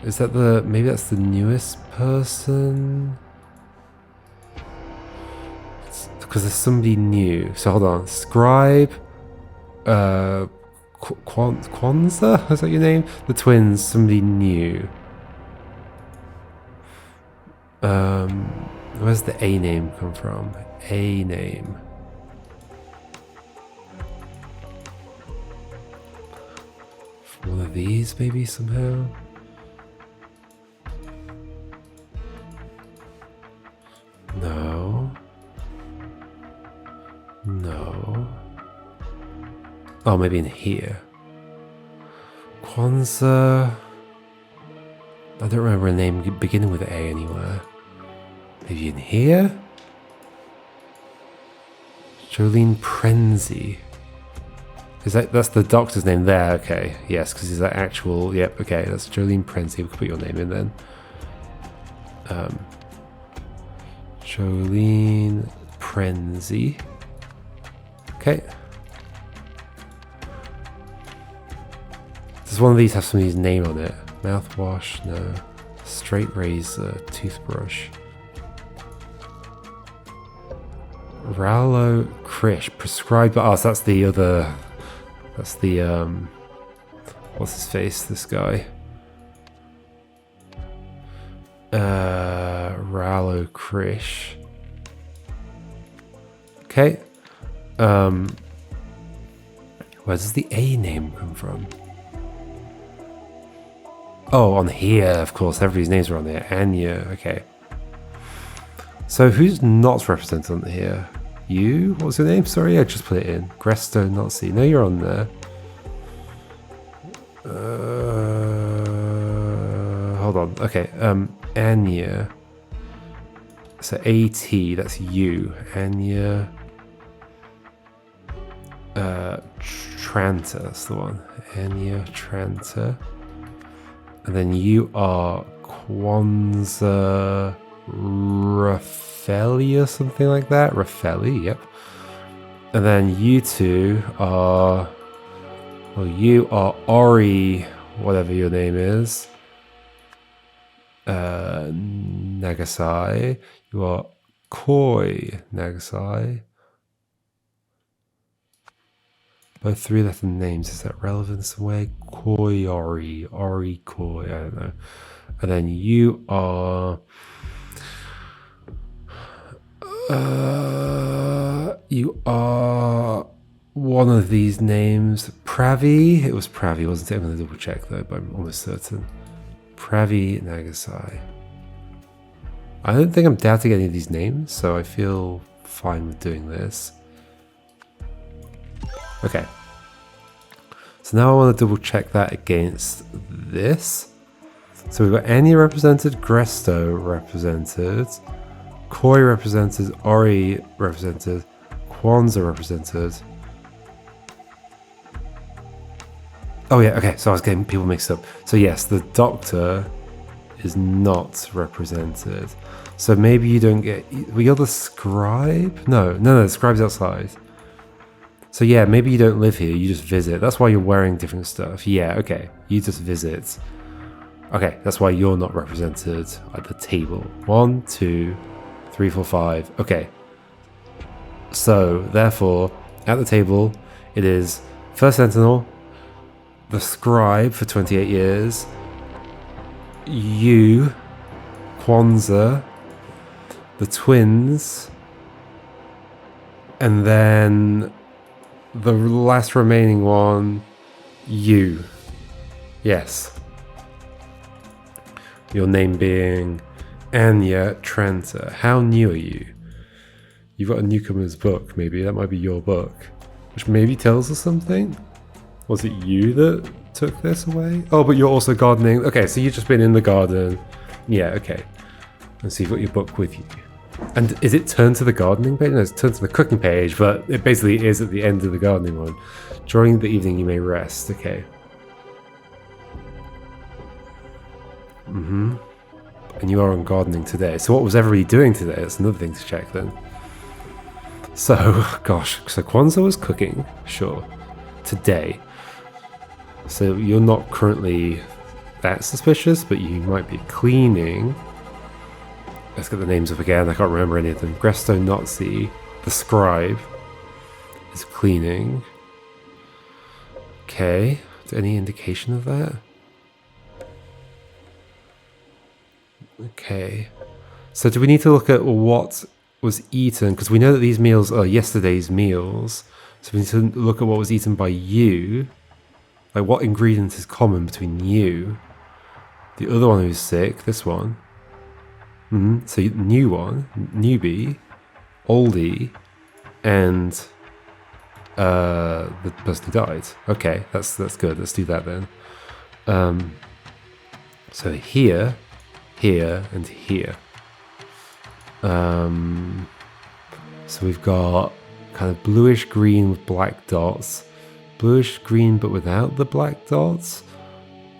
Is that maybe that's the newest person? Because there's somebody new. So hold on. Scribe. Kwanzaa? Is that your name? The twins. Somebody new. Where's the A name come from? A name. From one of these, maybe somehow. No. No. Oh, maybe in here. Kwanzaa. I don't remember a name beginning with A anywhere. Maybe in here? Jolene Prenzy. Is that's the doctor's name there? Okay, yes, because is that actual? Yep. Okay, that's Jolene Prenzy. We can put your name in then. Jolene Prenzy. Okay. Does one of these have somebody's name on it? Mouthwash? No. Straight razor. Toothbrush. Rallo Krish. Prescribed by us. That's the other. That's the what's his face? This guy. Rallo Krish. Okay. Where does the A name come from? Oh, on here, of course. Everybody's names are on there. Anya. Okay. So who's not represented on here? You? What was your name? Sorry, I just put it in. Gresto Nazi. No, you're on there. Hold on. Okay. Anya. So AT, that's you. Anya. Tranta, that's the one. Anya Tranta. And then you are Kwanzaa Raffelli or something like that. Raffelli, yep. And then you two are... Well, you are Ori, whatever your name is. Nagasai. You are Koi Nagasai. Both three-letter names. Is that relevant in some way? Koi Ori. Ori Koi. I don't know. And then you are... you are one of these names. Pravi? It was Pravi, wasn't it? I'm going to double check though, but I'm almost certain. Pravi Nagasai. I don't think I'm doubting any of these names, so I feel fine with doing this. Okay. So now I want to double check that against this. So we've got Anya represented, Gresto represented, Koi represented, Ori represented, Kwanzaa represented. Oh yeah, okay, so I was getting people mixed up. So yes, the Doctor is not represented. So maybe you don't get... Well, you're the Scribe? No, the Scribe's outside. So yeah, maybe you don't live here, you just visit. That's why you're wearing different stuff. Yeah, okay, you just visit. Okay, that's why you're not represented at the table. 1, 2, 3, 4, 5. Okay. So, therefore, at the table, it is First Sentinel, the Scribe for 28 years, you, Kwanzaa, the twins, and then the last remaining one, you. Yes. Your name being Anya Trenta. How new are you? You've got a newcomer's book, maybe. That might be your book. Which maybe tells us something? Was it you that took this away? Oh, but you're also gardening. Okay, so you've just been in the garden. Yeah, okay. And so you've got your book with you. And is it turned to the gardening page? No, it's turned to the cooking page, but it basically is at the end of the gardening one. During the evening you may rest. Okay. Mm-hmm. And you are on gardening today. So what was everybody doing today? That's another thing to check then. So, gosh, so Kwanzaa was cooking, sure, today. So you're not currently that suspicious, but you might be cleaning. Let's get the names up again, I can't remember any of them. Gresto Nazi, the Scribe, is cleaning. Okay, any indication of that? Okay. So do we need to look at what was eaten? Because we know that these meals are yesterday's meals. So we need to look at what was eaten by you. Like what ingredient is common between you, the other one who's sick, this one. So new one, newbie, oldie, and the person who died. Okay, that's good. Let's do that then. So here, and here. So we've got kind of bluish green with black dots, bluish green but without the black dots,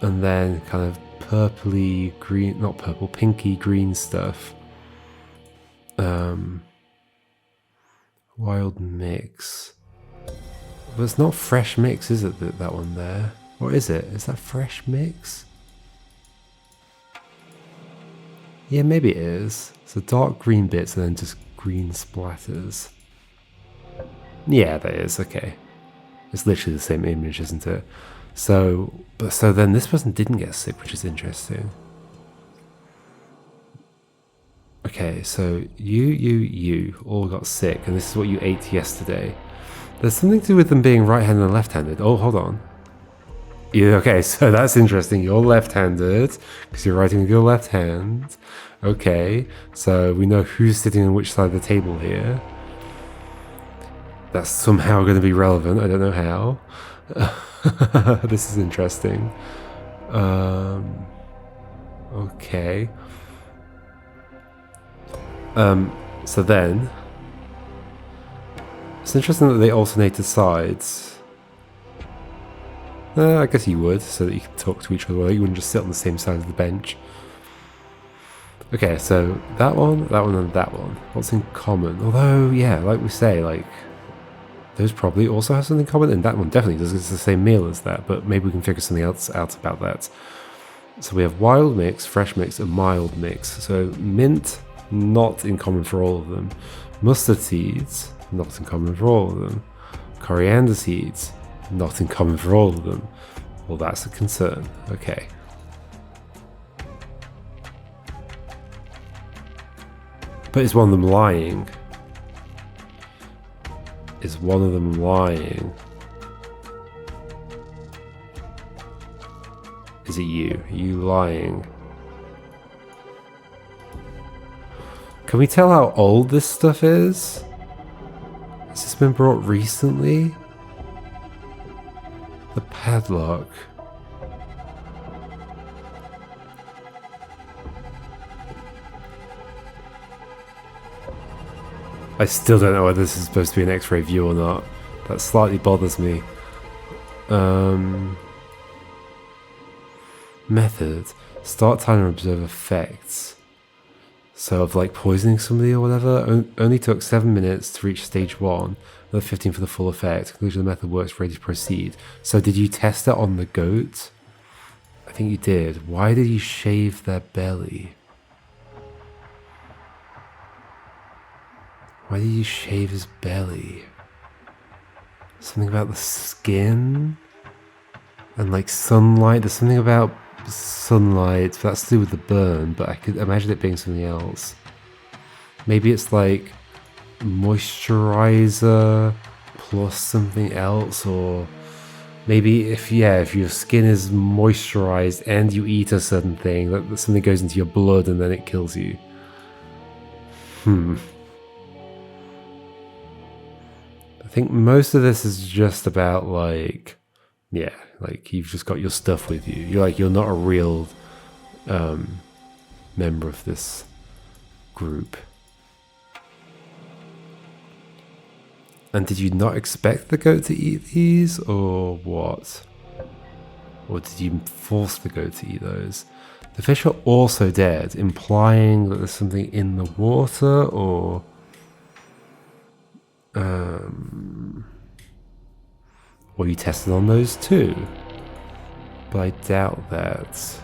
and then kind of purpley green, not purple, pinky green stuff. Wild mix. But it's not fresh mix, is it, that one there? Or is it? Is that fresh mix? Yeah, maybe it is. So dark green bits and then just green splatters. Yeah, that is, okay. It's literally the same image, isn't it? So then this person didn't get sick, which is interesting. Okay, so you all got sick, and this is what you ate yesterday. There's something to do with them being right-handed and left-handed. Oh, hold on. Yeah, okay, so that's interesting. You're left-handed, because you're writing with your left hand. Okay, so we know who's sitting on which side of the table here. That's somehow going to be relevant. I don't know how. This is interesting. Okay. So then, it's interesting that they alternated sides. I guess you would, so that you can talk to each other. Well, you wouldn't just sit on the same side of the bench. Okay, so that one, and that one. What's in common? Although, yeah, like we say, like, those probably also have something in common, and that one definitely does. It's the same meal as that, but maybe we can figure something else out about that. So we have wild mix, fresh mix, and mild mix. So mint, not in common for all of them. Mustard seeds, not in common for all of them. Coriander seeds, not in common for all of them. Well, that's a concern. Okay. But is one of them lying? Is one of them lying? Is it you? Are you lying? Can we tell how old this stuff is? Has this been brought recently? The padlock. I still don't know whether this is supposed to be an X-ray view or not. That slightly bothers me. Method. Start timer, observe effects. So of like poisoning somebody or whatever. Only took 7 minutes to reach stage 1. Another 15 for the full effect. Conclusion of the method works, ready to proceed. So did you test it on the goat? I think you did. Why did you shave their belly? Why did you shave his belly? Something about the skin? And like sunlight? There's something about sunlight, but that's to do with the burn, but I could imagine it being something else. Maybe it's like moisturizer plus something else, or maybe if your skin is moisturized and you eat a certain thing, that something goes into your blood and then it kills you. I think most of this is just about like, yeah, like you've just got your stuff with you. You're not a real member of this group. And did you not expect the goat to eat these, or what? Or did you force the goat to eat those? The fish are also dead, implying that there's something in the water, or... Or you tested on those too. But I doubt that.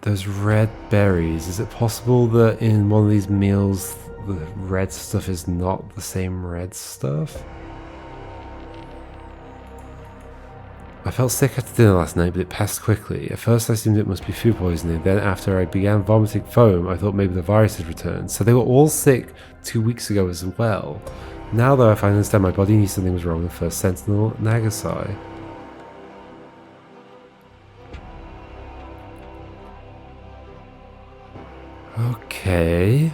Those red berries, is it possible that in one of these meals the red stuff is not the same red stuff? I felt sick after dinner last night, but it passed quickly. At first I assumed it must be food poisoning, then after I began vomiting foam, I thought maybe the virus had returned. So they were all sick 2 weeks ago as well. Now though I finally understand, my body knew something was wrong with the first Sentinel, Nagasai. Okay.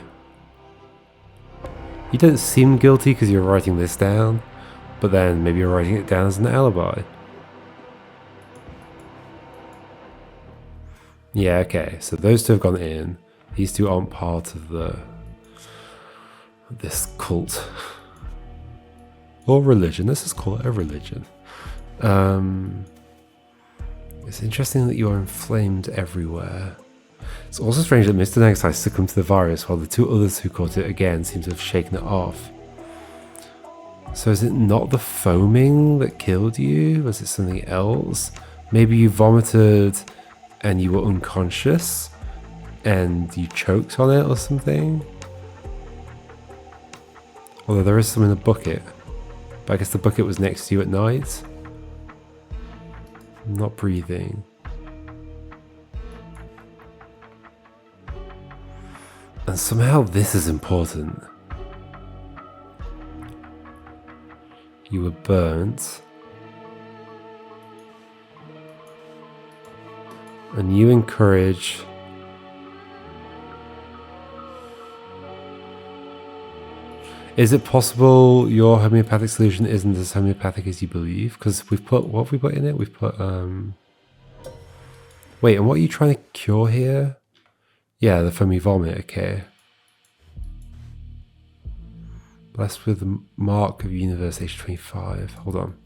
You don't seem guilty because you're writing this down, but then maybe you're writing it down as an alibi. Yeah, okay, so those two have gone in. These two aren't part of this cult. Or religion, let's just call it a religion. It's interesting that you are inflamed everywhere. It's also strange that Mr. Nagasai succumbed to the virus while the two others who caught it again seem to have shaken it off. So is it not the foaming that killed you? Was it something else? Maybe you vomited and you were unconscious and you choked on it or something? Although there is some in the bucket. But I guess the bucket was next to you at night. I'm not breathing. And somehow this is important. You were burnt. And you encourage Is it possible your homeopathic solution isn't as homeopathic as you believe? Because we've put, what have we put in it? We've put, wait, and what are you trying to cure here? Yeah, the foamy vomit, okay. Blessed with the mark of universe, age 25. Hold on.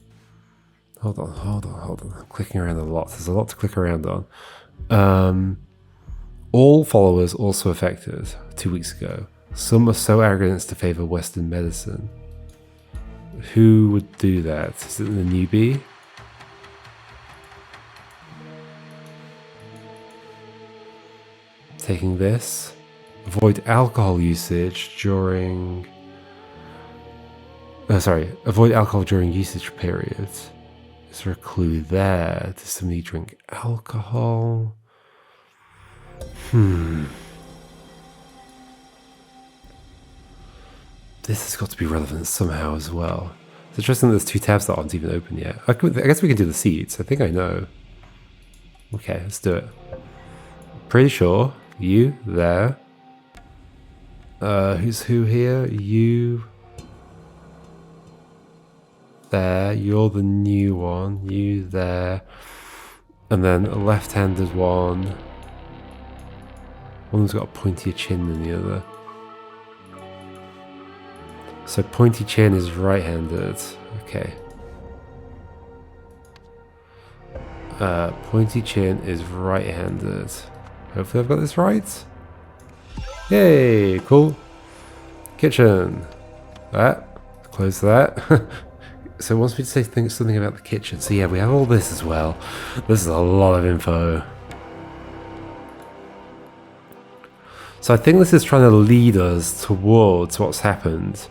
I'm clicking around a lot. There's a lot to click around on. All followers also affected 2 weeks ago. Some are so arrogant as to favor Western medicine. Who would do that? Is it the newbie? Taking this. Avoid alcohol usage during... avoid alcohol during usage periods. Is there a clue there? Does somebody drink alcohol? This has got to be relevant somehow as well. It's interesting that there's 2 tabs that aren't even open yet. I guess we can do the seeds. I think I know. Okay, let's do it. Pretty sure. You, there. Who's who here? You. There. You're the new one. You, there. And then a left-handed one. One's got a pointier chin than the other. So pointy chin is right-handed. Okay. Pointy chin is right-handed. Hopefully I've got this right. Yay, cool. Kitchen. That. Close that. So it wants me to say something about the kitchen. So yeah, we have all this as well. This is a lot of info. So I think this is trying to lead us towards what's happened.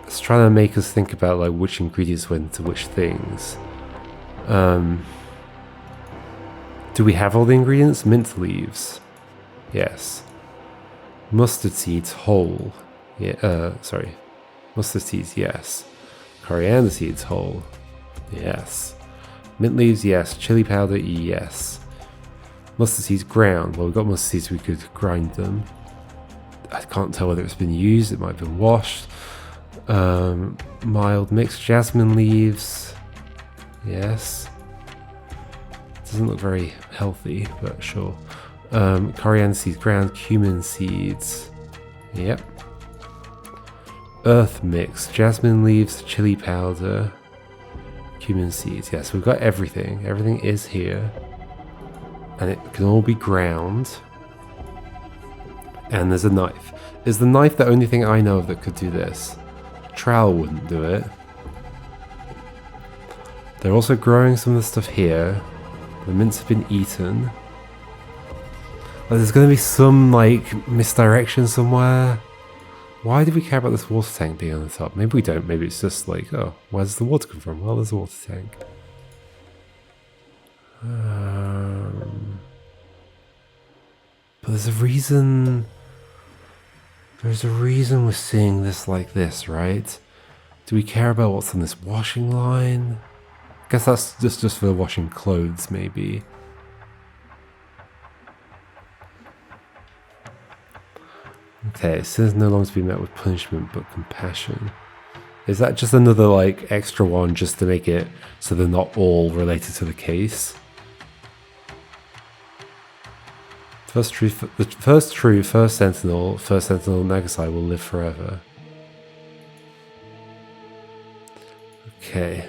It's trying to make us think about like which ingredients went into which things. Do we have all the ingredients? Mint leaves. Yes. Mustard seeds whole. Yeah, sorry. Mustard seeds, yes. Coriander seeds whole. Yes. Mint leaves, yes. Chili powder, yes. Mustard seeds ground. Well, we've got mustard seeds, we could grind them. I can't tell whether it's been used, it might have been washed. Mild mixed jasmine leaves. Yes. Doesn't look very healthy, but sure. Coriander seeds ground, cumin seeds. Yep. Earth mix, jasmine leaves, chili powder, cumin seeds. Yes, we've got everything. Everything is here. And it can all be ground. And there's a knife. Is the knife the only thing I know of that could do this? Trowel wouldn't do it. They're also growing some of the stuff here. The mints have been eaten. Oh, there's going to be some like misdirection somewhere. Why do we care about this water tank being on the top? Maybe we don't. Maybe it's just like, oh, where does the water come from? Well, there's a water tank. But there's a reason. There's a reason we're seeing this like this, right? Do we care about what's on this washing line? I guess that's just for washing clothes, maybe. Okay, sins no longer to be met with punishment but compassion. Is that just another like extra one just to make it so they're not all related to the case? First truth, the first true, first sentinel, Nagasai will live forever. Okay.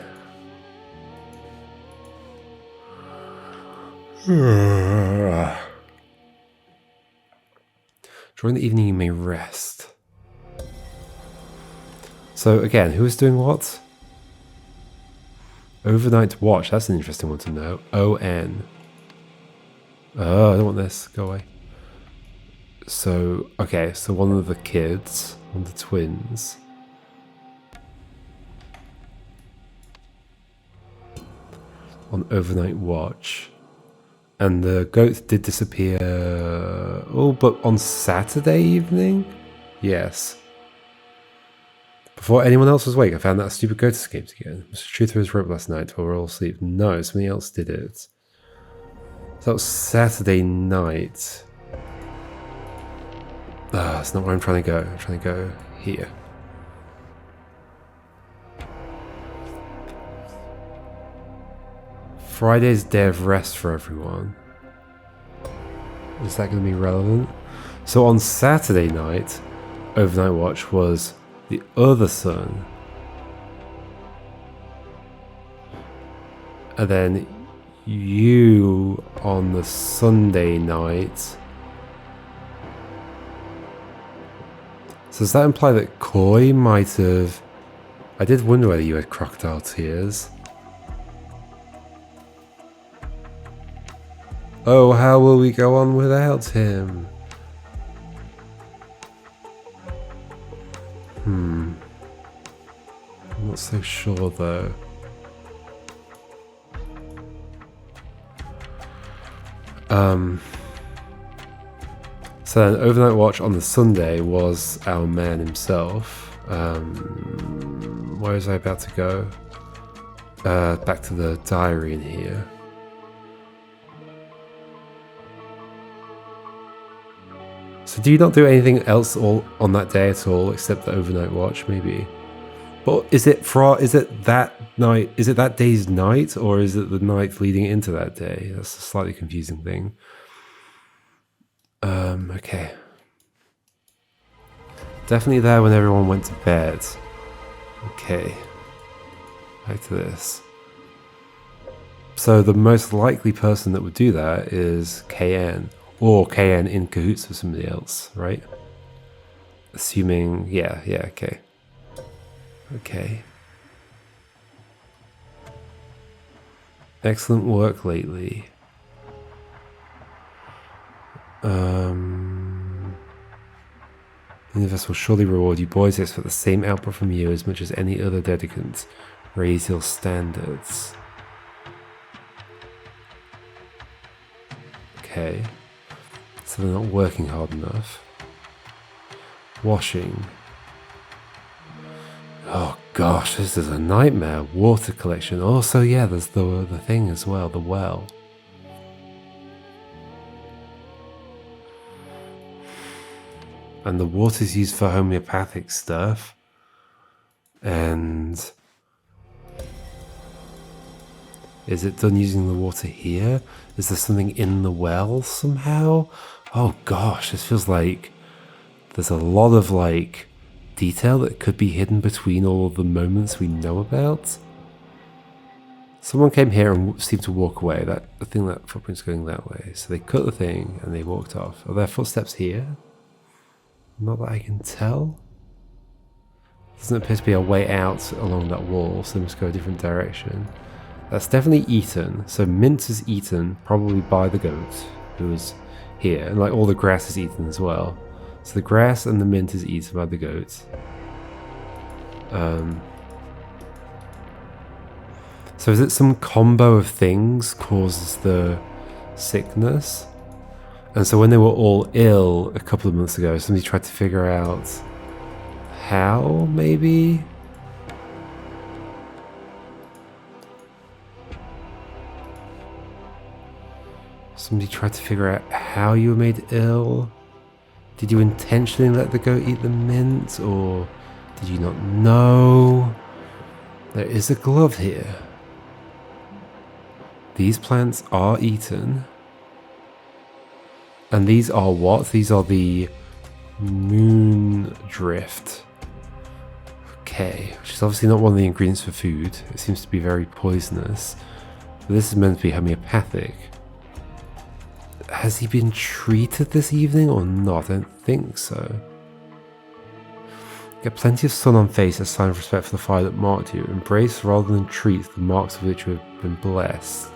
During the evening you may rest. So again, who is doing what? Overnight watch, that's an interesting one to know. O-N. Oh, I don't want this. Go away. So, okay, so one of the kids, one of the twins. On overnight watch. And the goat did disappear. Oh, but on Saturday evening? Yes. Before anyone else was awake, I found that stupid goat escaped again. Mr. Truth threw his rope last night while we were all asleep. No, somebody else did it. So that was Saturday night. Ah, that's not where I'm trying to go. I'm trying to go here. Friday's day of rest for everyone. Is that going to be relevant? So on Saturday night, overnight watch was the other son. And then you on the Sunday night. So does that imply that Koi might have... I did wonder whether you had crocodile tears. Oh, how will we go on without him? I'm not so sure though. So then overnight watch on the Sunday was our man himself. Where was I about to go? Back to the diary in here. So do you not do anything else all on that day at all except the overnight watch, maybe? But is it that night? Is it that day's night, or is it the night leading into that day? That's a slightly confusing thing. Okay. Definitely there when everyone went to bed. Okay. Back to this. So the most likely person that would do that is KN. Or KN in cahoots with somebody else, right? Assuming, yeah, okay. Okay. Excellent work lately. The universe will surely reward you boys. I expect the same output from you as much as any other dedicant. Raise your standards. Okay. So they're not working hard enough. Washing. Oh gosh, this is a nightmare. Water collection. Also, yeah, there's the thing as well, the well. And the water's used for homeopathic stuff. And is it done using the water here? Is there something in the well somehow? Oh gosh, this feels like there's a lot of like detail that could be hidden between all of the moments we know about. Someone came here and seemed to walk away. I think that footprint's going that way. So they cut the thing and they walked off. Are there footsteps here? Not that I can tell. Doesn't appear to be a way out along that wall, so they must go a different direction. That's definitely eaten. So mint is eaten, probably by the goat who is here. And like all the grass is eaten as well. So the grass and the mint is eaten by the goat. So is it some combo of things causes the sickness? And so when they were all ill a couple of months ago, somebody tried to figure out how, maybe? Somebody tried to figure out how you were made ill? Did you intentionally let the goat eat the mint, or did you not know? There is a glove here. These plants are eaten. And these are what? These are the moon drift. Okay, which is obviously not one of the ingredients for food. It seems to be very poisonous. But this is meant to be homeopathic. Has he been treated this evening or not? I don't think so. Get plenty of sun on face as a sign of respect for the fire that marked you. Embrace rather than treat the marks of which you have been blessed.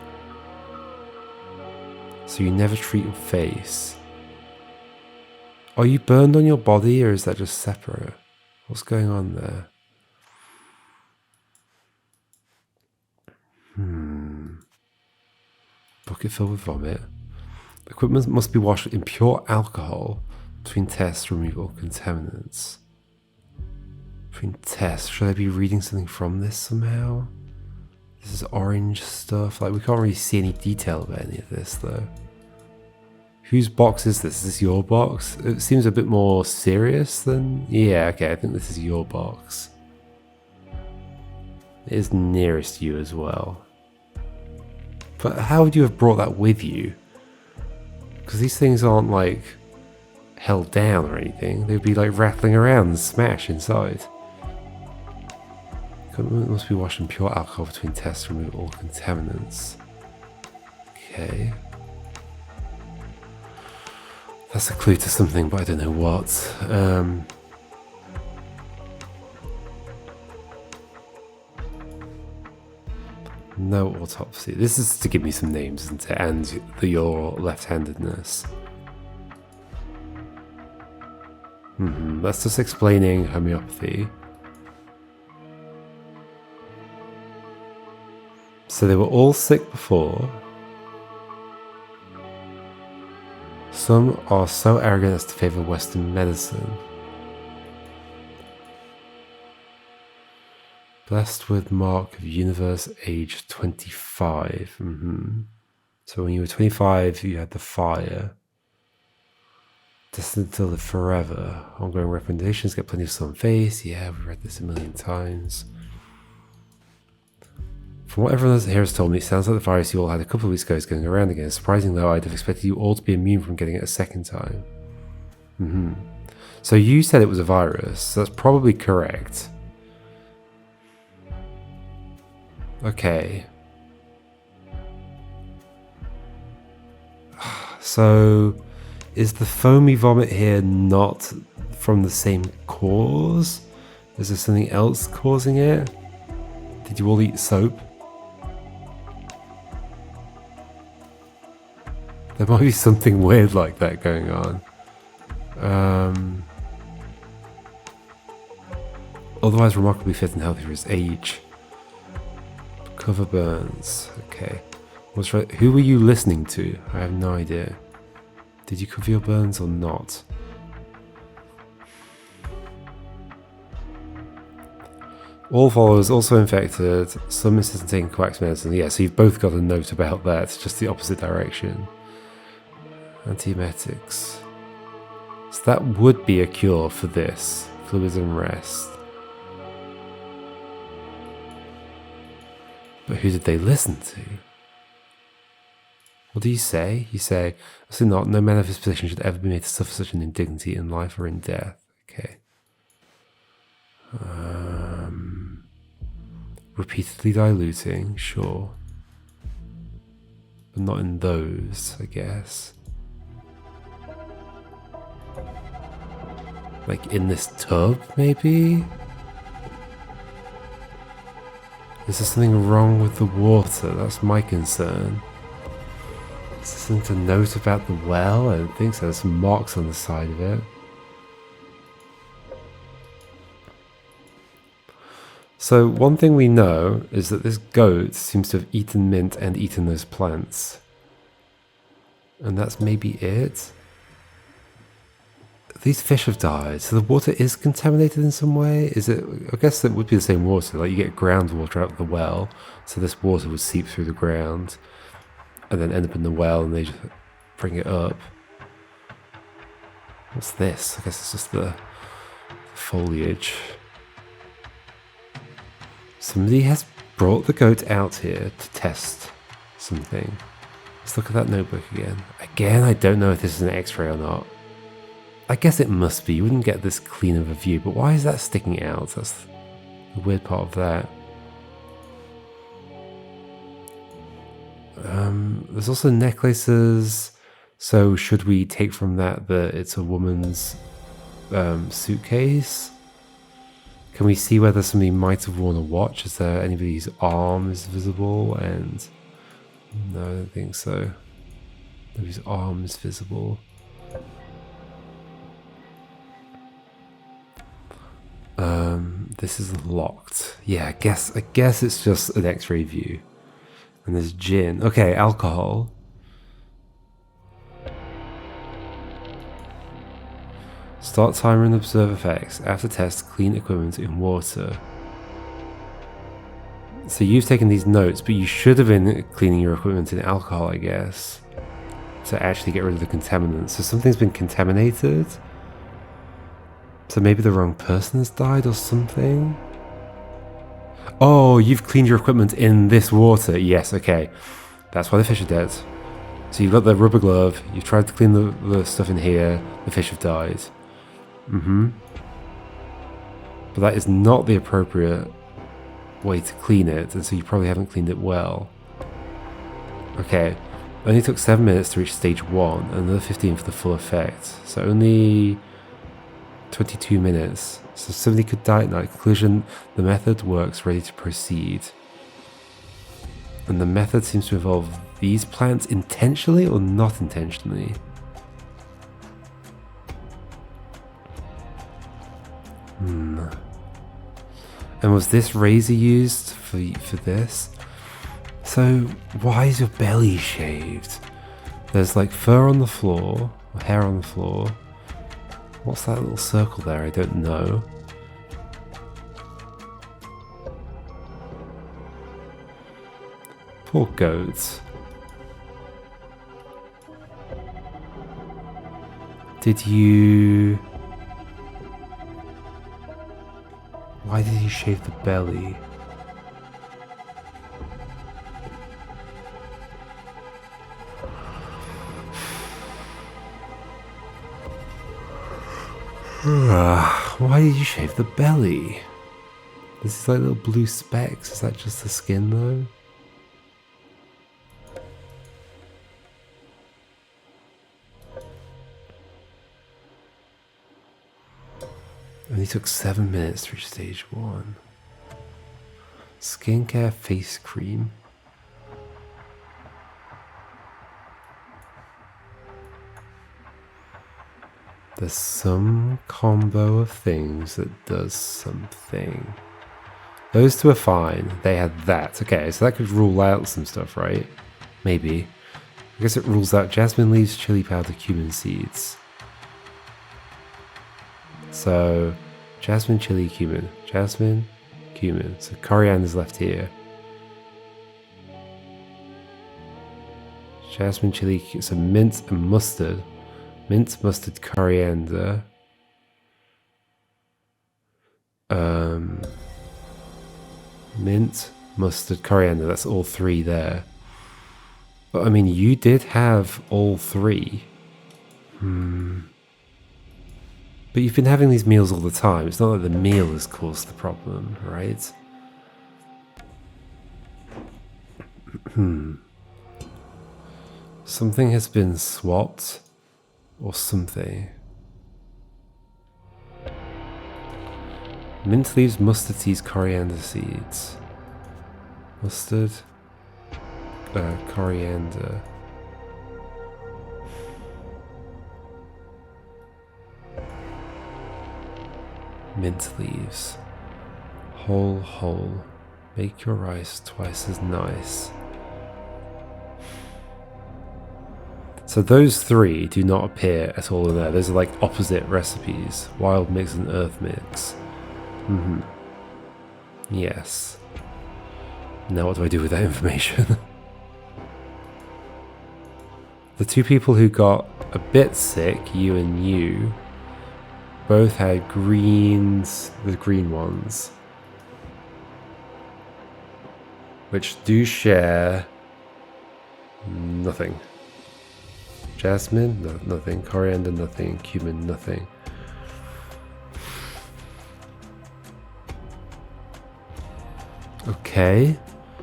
So you never treat your face. Are you burned on your body, or is that just separate? What's going on there? Bucket filled with vomit. Equipment must be washed in pure alcohol between tests to remove all contaminants. Between tests, should I be reading something from this somehow? This is orange stuff. Like, we can't really see any detail about any of this though. Whose box is this? Is this your box? It seems a bit more serious than... Yeah, okay, I think this is your box. It is nearest you as well. But how would you have brought that with you? Because these things aren't like held down or anything. They'd be like rattling around and smash inside. Equipment must be washed in pure alcohol between tests to remove all contaminants. Okay. That's a clue to something, but I don't know what. No autopsy. This is to give me some names, isn't it? And your left-handedness. That's just explaining homeopathy. So they were all sick before. Some are so arrogant as to favor Western medicine. Blessed with mark of universe age 25. So when you were 25, you had the fire. Destined to live forever. Ongoing recommendations, get plenty of sun face. Yeah, we've read this a million times. From what everyone here has told me, it sounds like the virus you all had a couple of weeks ago is going around again. Surprising though, I'd have expected you all to be immune from getting it a second time. So you said it was a virus, so that's probably correct. Okay. So, is the foamy vomit here not from the same cause? Is there something else causing it? Did you all eat soap? There might be something weird like that going on. Otherwise remarkably fit and healthy for his age. Cover burns. Okay. What's right? Who were you listening to? I have no idea. Did you cover your burns or not? All followers also infected. Some insistent taking quack's medicine. Yeah, so you've both got a note about that. Just the opposite direction. Antiemetics. So that would be a cure for this. Fluids and rest. But who did they listen to? What do you say? You say, absolutely not. No man of his position should ever be made to suffer such an indignity in life or in death. Okay. Repeatedly diluting, sure. But not in those, I guess. Like in this tub, maybe? Is there something wrong with the water? That's my concern. Is there something to note about the well? I don't think so. There's some marks on the side of it. So one thing we know is that this goat seems to have eaten mint and eaten those plants. And that's maybe it. These fish have died, so the water is contaminated in some way. Is it? I guess it would be the same water. Like you get groundwater out of the well, so this water would seep through the ground and then end up in the well, and they just bring it up. What's this? I guess it's just the foliage. Somebody has brought the goat out here to test something. Let's look at that notebook again. Again, I don't know if this is an X-ray or not. I guess it must be. You wouldn't get this clean of a view, but why is that sticking out? That's the weird part of that. There's also necklaces. So should we take from that it's a woman's suitcase? Can we see whether somebody might have worn a watch? Is there anybody's arm is visible? And no, I don't think so. Nobody's arm is visible. This is locked. Yeah, I guess it's just an X-ray view. And there's gin. Okay, alcohol. Start timer and observe effects. After test, clean equipment in water. So you've taken these notes, but you should have been cleaning your equipment in alcohol, I guess, to actually get rid of the contaminants. So something's been contaminated. So maybe the wrong person has died or something? Oh, you've cleaned your equipment in this water. Yes, okay. That's why the fish are dead. So you've got the rubber glove, you've tried to clean the stuff in here, the fish have died. But that is not the appropriate way to clean it, and so you probably haven't cleaned it well. Okay, only took 7 minutes to reach stage 1, and another 15 for the full effect. So only 22 minutes. So somebody could die at night. Conclusion, the method works, ready to proceed. And the method seems to involve these plants intentionally or not intentionally. And was this razor used for this? So why is your belly shaved? There's like fur on the floor, or hair on the floor. What's that little circle there? I don't know. Poor goats. Did you... Why did you shave the belly? Why did you shave the belly? This is like little blue specks. Is that just the skin though? Only took 7 minutes to reach stage 1. Skincare face cream. There's some combo of things that does something. Those two are fine. They had that. Okay, so that could rule out some stuff, right? Maybe. I guess it rules out jasmine leaves, chili powder, cumin seeds. So, jasmine, chili, cumin. Jasmine, cumin. So coriander's left here. Jasmine, chili, so mint and mustard. Mint, mustard, coriander. Mint, mustard, coriander. That's all three there. But I mean, you did have all three. But you've been having these meals all the time. It's not like the meal has caused the problem, right? Something has been swapped. Or something. Mint leaves, mustard seeds, coriander seeds. Mustard. Coriander. Mint leaves. Whole. Make your rice twice as nice. So those three do not appear at all in there. Those are like opposite recipes. Wild mix and earth mix. Yes. Now what do I do with that information? The two people who got a bit sick, you and you, both had greens, the green ones, which do share nothing. Jasmine, no, nothing. Coriander, nothing. Cumin, nothing. Okay.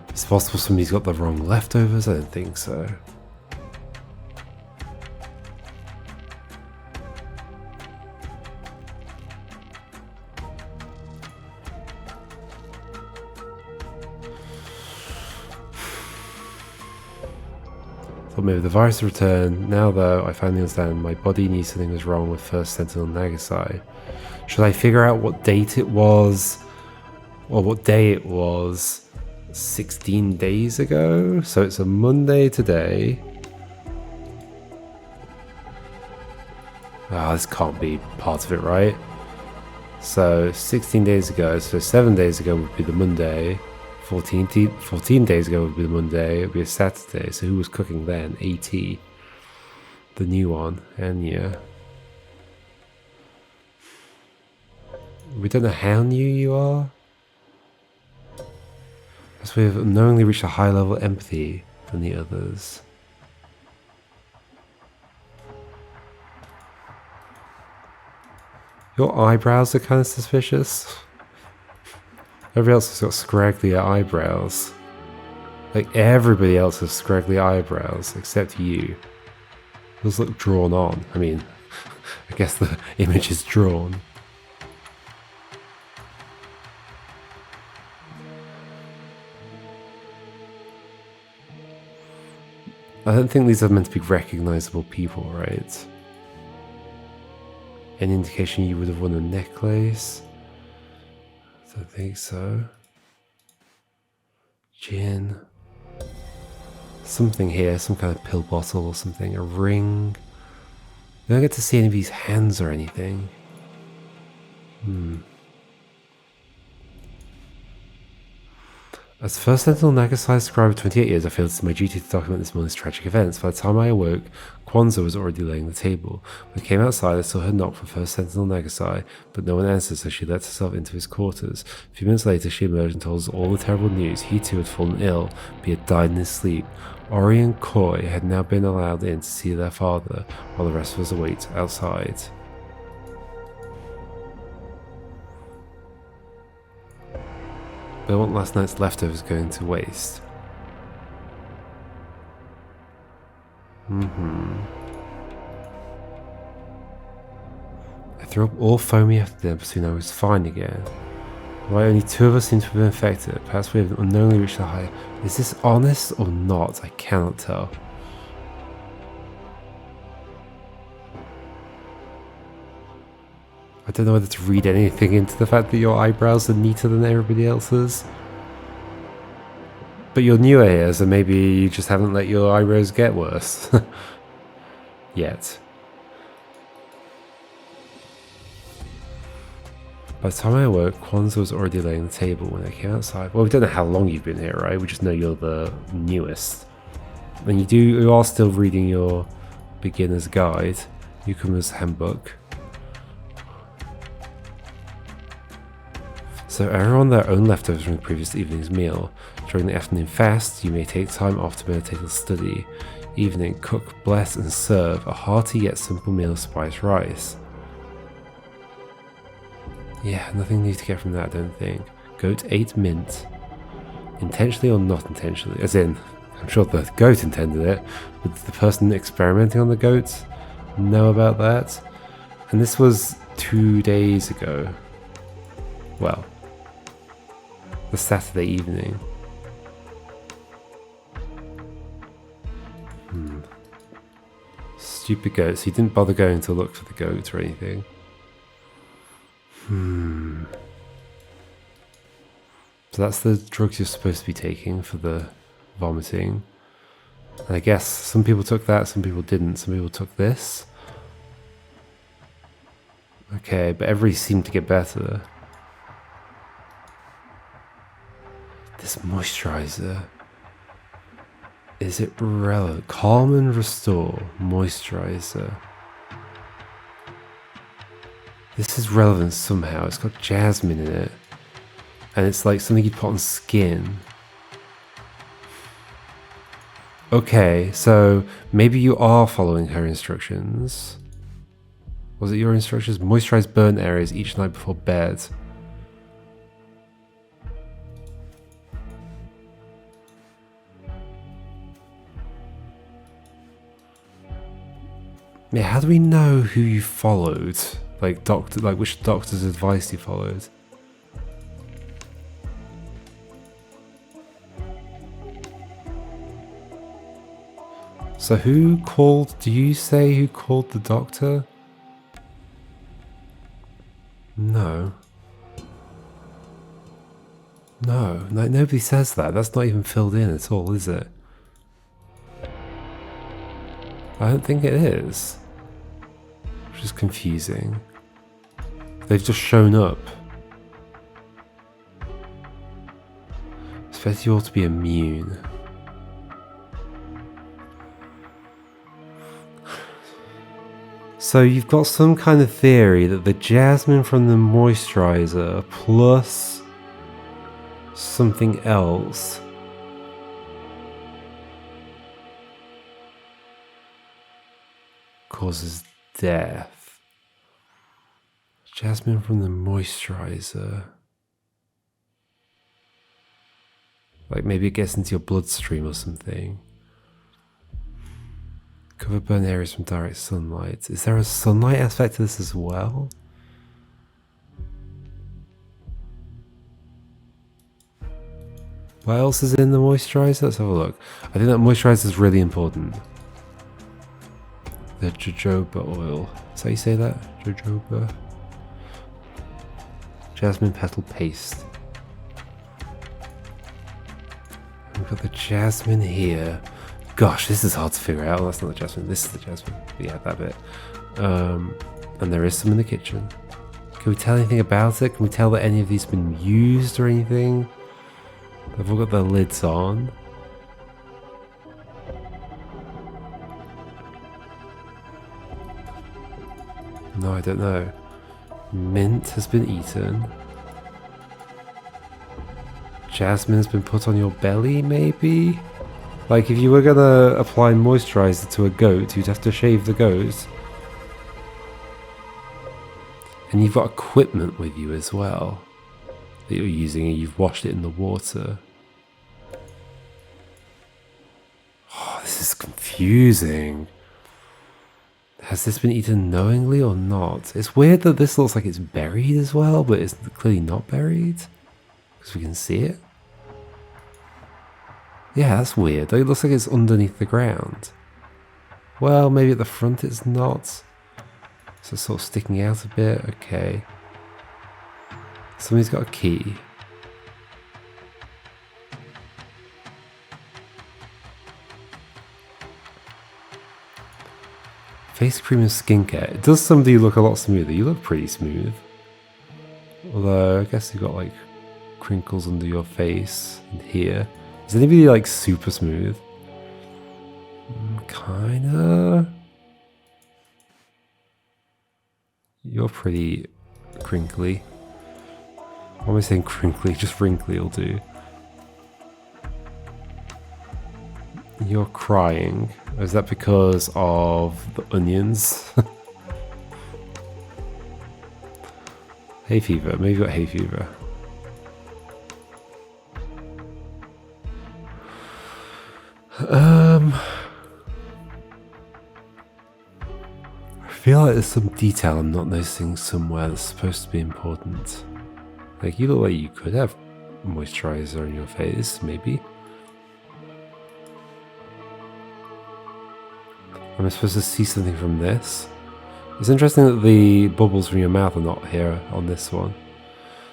It's possible somebody's got the wrong leftovers. I don't think so. Thought maybe the virus returned. Now though, I finally understand my body knew something was wrong with first Sentinel Nagasai. Should I figure out what date it was? Or what day it was 16 days ago? So it's a Monday today. Ah, this can't be part of it, right? So 16 days ago, so 7 days ago would be the Monday. 14 days ago would be the Monday, it would be a Saturday, so who was cooking then? AT. The new one, Anya. We don't know how new you are. As we have unknowingly reached a higher level of empathy than the others. Your eyebrows are kind of suspicious. Everybody else has got scraggly eyebrows. Like everybody else has scraggly eyebrows except you. Those look drawn on. I mean, I guess the image is drawn. I don't think these are meant to be recognizable people, right? Any indication you would have won a necklace? I don't think so. Gin. Something here, some kind of pill bottle or something. A ring. We don't get to see any of these hands or anything. As First Sentinel Nagasai scribe of 28 years, I feel it is my duty to document this morning's tragic events. By the time I awoke, Kwanzaa was already laying the table. When I came outside, I saw her knock from First Sentinel Nagasai, but no one answered, so she let herself into his quarters. A few minutes later, she emerged and told us all the terrible news. He too had fallen ill, but he had died in his sleep. Ori and Koi had now been allowed in to see their father, while the rest of us await outside. But I want last night's leftovers going to waste. I threw up all foamy after dinner, but soon I was fine again. Why only two of us seem to have been infected? Perhaps we have unknowingly reached a high. Is this honest or not? I cannot tell. I don't know whether to read anything into the fact that your eyebrows are neater than everybody else's. But you're newer here, so maybe you just haven't let your eyebrows get worse. Yet. By the time I awoke, Kwanzaa was already laying the table when I came outside. Well, we don't know how long you've been here, right? We just know you're the newest. And you are still reading your beginner's guide, Newcomer's Handbook. So everyone their own leftovers from the previous evening's meal. During the afternoon fast, you may take time off to meditate or study. Evening, cook, bless and serve a hearty yet simple meal of spiced rice. Yeah, nothing new to get from that, I don't think. Goat ate mint. Intentionally or not intentionally? As in, I'm sure the goat intended it, but did the person experimenting on the goat know about that? And this was 2 days ago. Well, the Saturday evening. Stupid goat, so you didn't bother going to look for the goat or anything. So that's the drugs you're supposed to be taking for the vomiting. And I guess some people took that, some people didn't. Some people took this. Okay, but everybody seemed to get better. This moisturizer. Is it relevant? Calm and restore moisturizer. This is relevant somehow. It's got jasmine in it. And it's like something you'd put on skin. Okay, so maybe you are following her instructions. Was it your instructions? Moisturize burn areas each night before bed. Yeah, how do we know who you followed? Like which doctor's advice you followed? So who called, do you say who called the doctor? No. No, nobody says that. That's not even filled in at all, is it? I don't think it is. Which is confusing. They've just shown up. Expect you all to be immune. So you've got some kind of theory that the jasmine from the moisturizer plus something else causes death. Jasmine from the moisturizer. Like maybe it gets into your bloodstream or something. Cover burn areas from direct sunlight. Is there a sunlight aspect to this as well? What else is in the moisturizer? Let's have a look. I think that moisturizer is really important. The jojoba oil. Is that how you say that? Jojoba. Jasmine petal paste. We've got the jasmine here. Gosh, this is hard to figure out. Oh, that's not the jasmine. This is the jasmine. Yeah, that bit. And there is some in the kitchen. Can we tell anything about it? Can we tell that any of these have been used or anything? They've all got their lids on. No, I don't know. Mint has been eaten. Jasmine has been put on your belly, maybe? Like, if you were gonna apply moisturizer to a goat, you'd have to shave the goat. And you've got equipment with you as well that you're using, and you've washed it in the water. Oh, this is confusing. Has this been eaten knowingly or not? It's weird that this looks like it's buried as well, but it's clearly not buried. Because we can see it. Yeah, that's weird. It looks like it's underneath the ground. Well, maybe at the front it's not. So it's sort of sticking out a bit. Okay. Somebody's got a key. Face cream and skincare. Does somebody look a lot smoother? You look pretty smooth. Although, I guess you've got like crinkles under your face and here. Is anybody like super smooth? Kinda. You're pretty crinkly. Why am I saying crinkly? Just wrinkly will do. You're crying. Is that because of the onions? Hay fever. Maybe you got hay fever. I feel like there's some detail I'm not noticing somewhere that's supposed to be important. Like, you look like you could have moisturizer on your face, maybe. Am I supposed to see something from this? It's interesting that the bubbles from your mouth are not here on this one.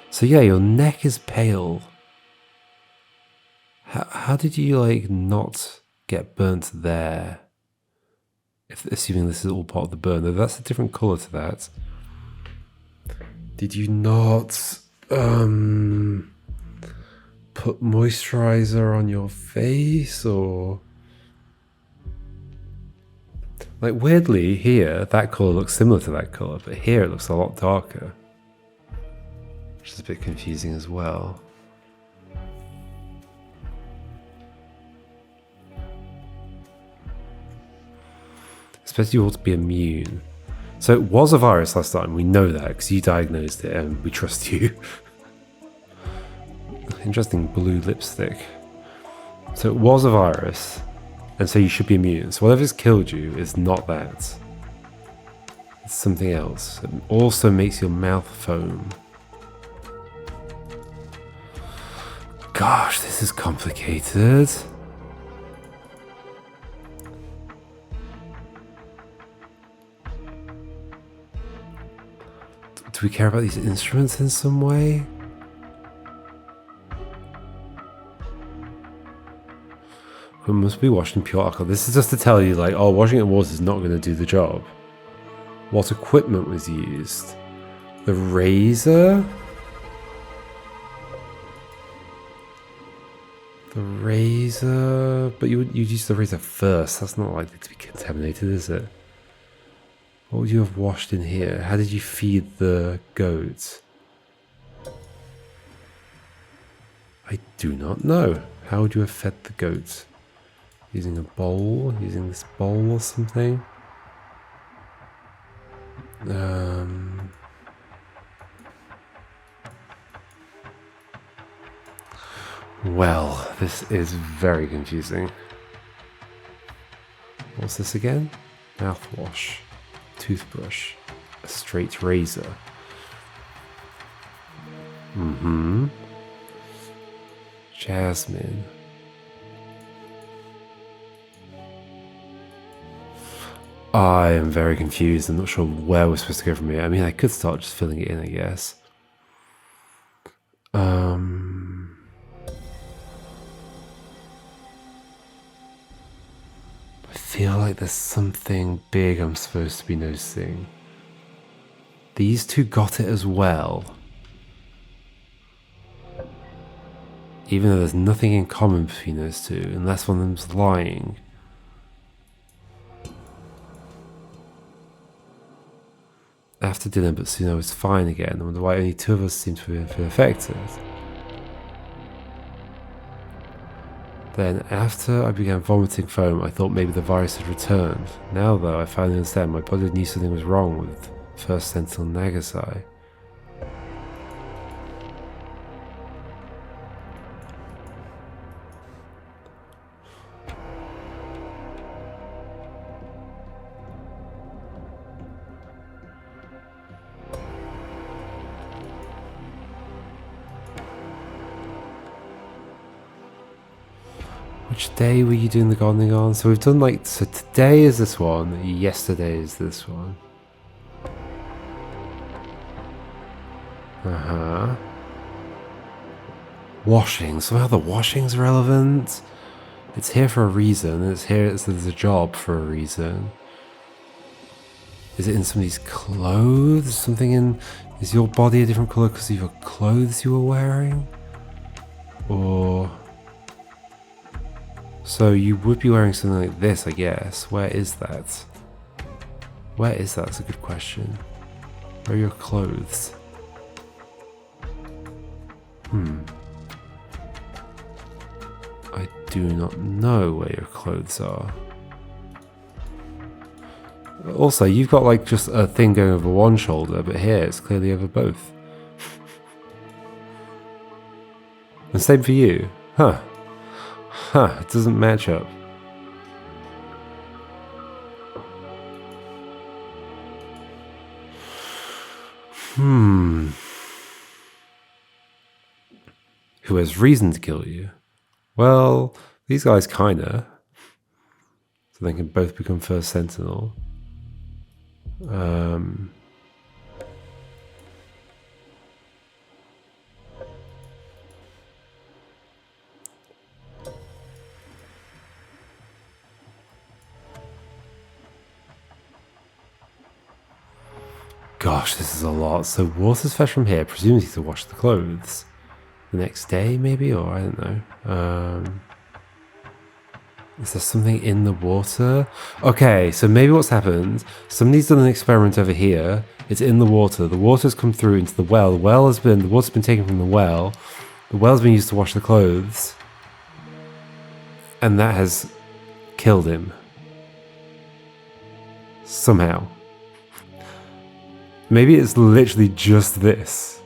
So yeah, your neck is pale. How did you like not get burnt there? If assuming this is all part of the burn, though that's a different color to that. Did you not put moisturizer on your face, or like weirdly here that color looks similar to that color, but here it looks a lot darker, which is a bit confusing as well. Especially you ought to be immune. So it was a virus last time, we know that because you diagnosed it and we trust you. Interesting blue lipstick. So it was a virus, and so you should be immune. So whatever's killed you is not that. It's something else. It also makes your mouth foam. Gosh, this is complicated. Do we care about these instruments in some way? We must be washed in pure alcohol. This is just to tell you, like, oh, washing it in water is not going to do the job. What equipment was used? The razor? The razor? But you'd use the razor first. That's not likely to be contaminated, is it? What would you have washed in here? How did you feed the goats? I do not know. How would you have fed the goats? Using a bowl? Using this bowl or something? Well, this is very confusing. What's this again? Mouthwash. Toothbrush, a straight razor. Jasmine. I am very confused. I'm not sure where we're supposed to go from here. I mean, I could start just filling it in, I guess. I feel like there's something big I'm supposed to be noticing. These two got it as well. Even though there's nothing in common between those two, unless one of them's lying. After dinner, but soon I was fine again. I wonder why only two of us seem to have been affected. Then, after I began vomiting foam, I thought maybe the virus had returned. Now, though, I finally understand my body knew something was wrong with First Sentinel Nagasai. Which day were you doing the gardening on? So we've done like, so today is this one, yesterday is this one. Washing, somehow the washing's relevant. It's here for a reason, it's here, there's a job for a reason. Is it in somebody's clothes? Something in, is your body a different colour because of your clothes you were wearing? Or... So you would be wearing something like this, I guess. Where is that? Where is that? That's a good question. Where are your clothes? I do not know where your clothes are. Also, you've got like just a thing going over one shoulder, but here it's clearly over both. And same for you. Huh. Huh, it doesn't match up. Who has reason to kill you? Well, these guys kinda. So they can both become First Sentinel. gosh, this is a lot. So water's fetched from here, presumably to wash the clothes. The next day, maybe? Or I don't know. Is there something in the water? Okay, so maybe what's happened, somebody's done an experiment over here. It's in the water. The water's come through into the well. The water's been taken from the well. The well's been used to wash the clothes. And that has killed him. Somehow. Maybe it's literally just this.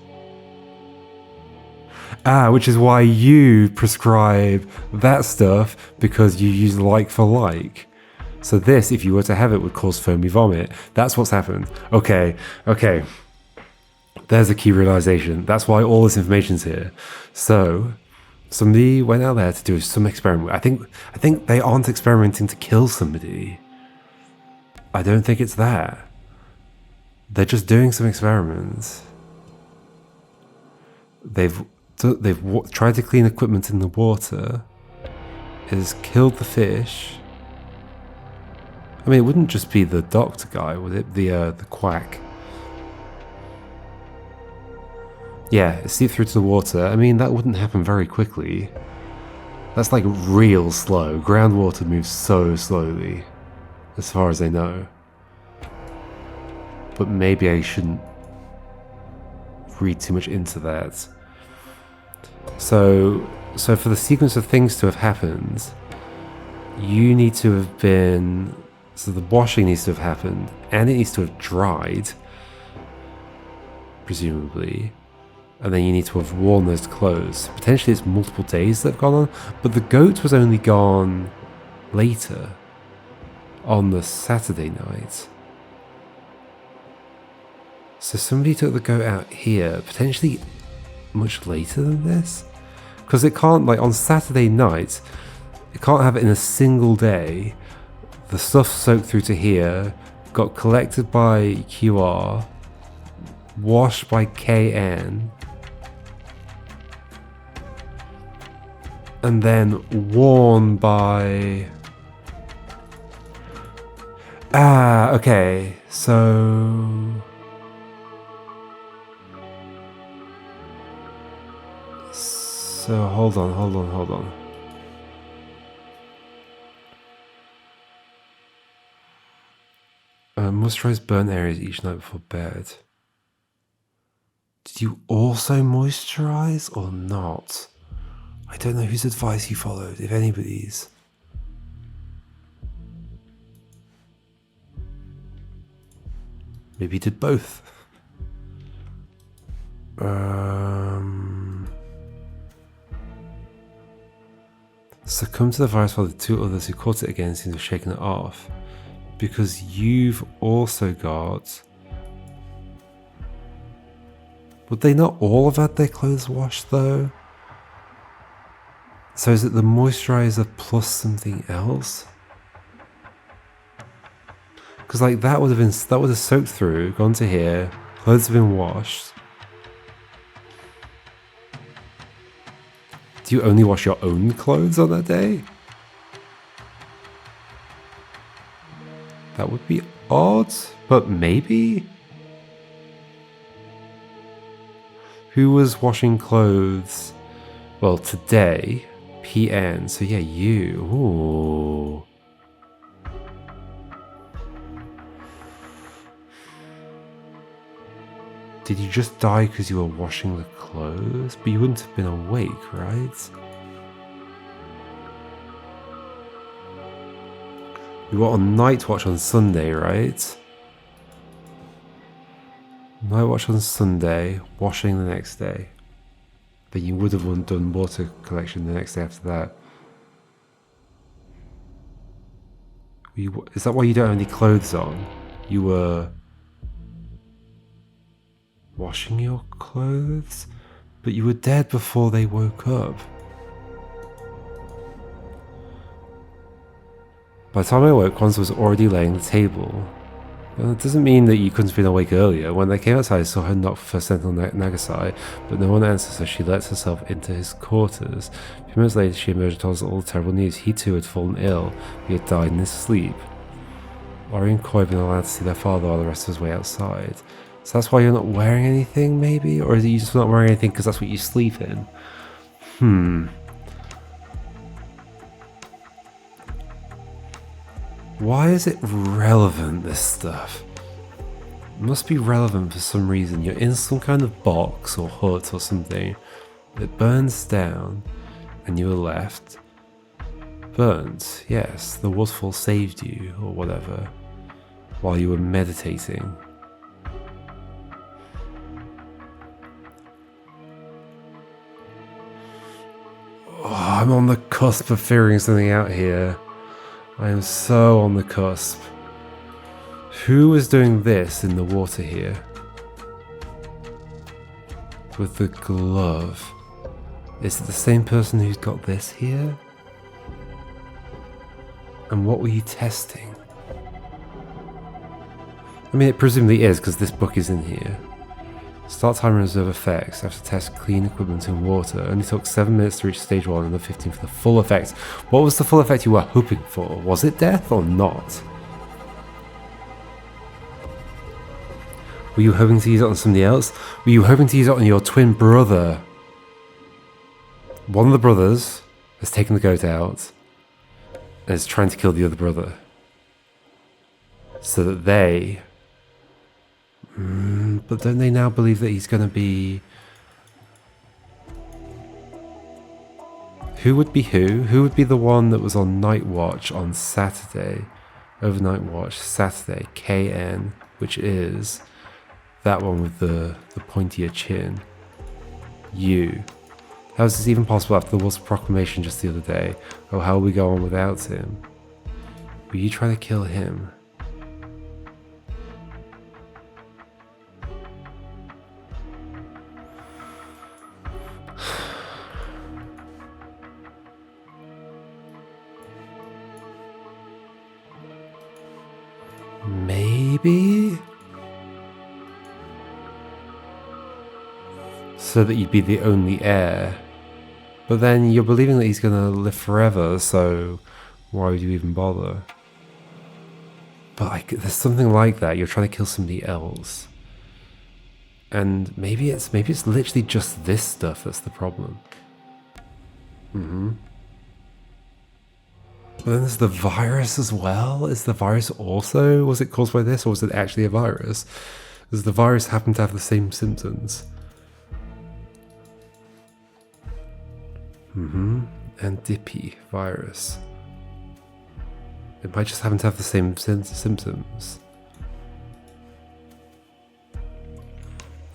Which is why you prescribe that stuff, because you use like for like. So this, if you were to have it, would cause foamy vomit. That's what's happened. Okay. There's a key realization. That's why all this information's here. So somebody went out there to do some experiment. I think they aren't experimenting to kill somebody. I don't think it's that. They're just doing some experiments. They've tried to clean equipment in the water. It has killed the fish. I mean, it wouldn't just be the doctor guy, would it? The quack. Yeah, it seeped through to the water. I mean, that wouldn't happen very quickly. That's like real slow. Groundwater moves so slowly, as far as I know. But maybe I shouldn't read too much into that. So for the sequence of things to have happened, you need to have been... So the washing needs to have happened, and it needs to have dried, presumably. And then you need to have worn those clothes. Potentially it's multiple days that have gone on, but the goat was only gone later, on the Saturday night. So somebody took the goat out here, potentially much later than this? Because it can't, like, on Saturday night, it can't have it in a single day. The stuff soaked through to here, got collected by QR, washed by KN, and then worn by... okay, so hold on. Moisturize burnt areas each night before bed. Did you also moisturize or not? I don't know whose advice you followed, if anybody's. Maybe you did both. Succumbed to the virus while the two others who caught it again seem to have shaken it off. Because you've also got... Would they not all have had their clothes washed though? So is it the moisturizer plus something else? Because like that would have soaked through, gone to here, clothes have been washed. Do you only wash your own clothes on that day? That would be odd, but maybe? Who was washing clothes? Well, today, PN, so yeah, you. Ooh. Did you just die because you were washing the clothes? But you wouldn't have been awake, right? You were on night watch on Sunday, right? Night watch on Sunday, washing the next day. Then you would have done water collection the next day after that. Is that why you don't have any clothes on? You were washing your clothes? But you were dead before they woke up. By the time I woke, Kwanzaa was already laying the table. Well, it doesn't mean that you couldn't have been awake earlier. When they came outside, I saw her knock for Sentinel Nagasai, but no one answered, so she let herself into his quarters. A few minutes later, she emerged and told us all the terrible news. He too had fallen ill. He had died in his sleep. Ori and Koi had been allowed to see their father while the rest of us were outside. So that's why you're not wearing anything, maybe? Or is it you just not wearing anything because that's what you sleep in? Why is it relevant, this stuff? It must be relevant for some reason. You're in some kind of box or hut or something. It burns down and you were left. Burnt, yes, the waterfall saved you or whatever while you were meditating. Oh, I'm on the cusp of figuring something out here. I am so on the cusp. Who is doing this in the water here? With the glove. Is it the same person who's got this here? And what were you testing? I mean, it presumably is, because this book is in here. Start timer and reserve effects. Have to test clean equipment in water. Only took 7 minutes to reach stage 1 and the 15 for the full effect. What was the full effect you were hoping for? Was it death or not? Were you hoping to use it on somebody else? Were you hoping to use it on your twin brother? One of the brothers has taken the goat out and is trying to kill the other brother. So that they... but don't they now believe that he's going to be... Who would be who? Who would be the one that was on night watch on Saturday? Overnight watch, Saturday, KN, which is that one with the pointier chin. You. How is this even possible after the Wolf's proclamation just the other day? Oh, how will we go on without him? Were you trying to kill him? Maybe? So that you'd be the only heir. But then you're believing that he's gonna live forever, so why would you even bother? But like, there's something like that. You're trying to kill somebody else. And maybe it's literally just this stuff that's the problem. But then there's the virus as well. Is the virus also, was it caused by this, or was it actually a virus? Does the virus happen to have the same symptoms? Andipi virus. It might just happen to have the same symptoms.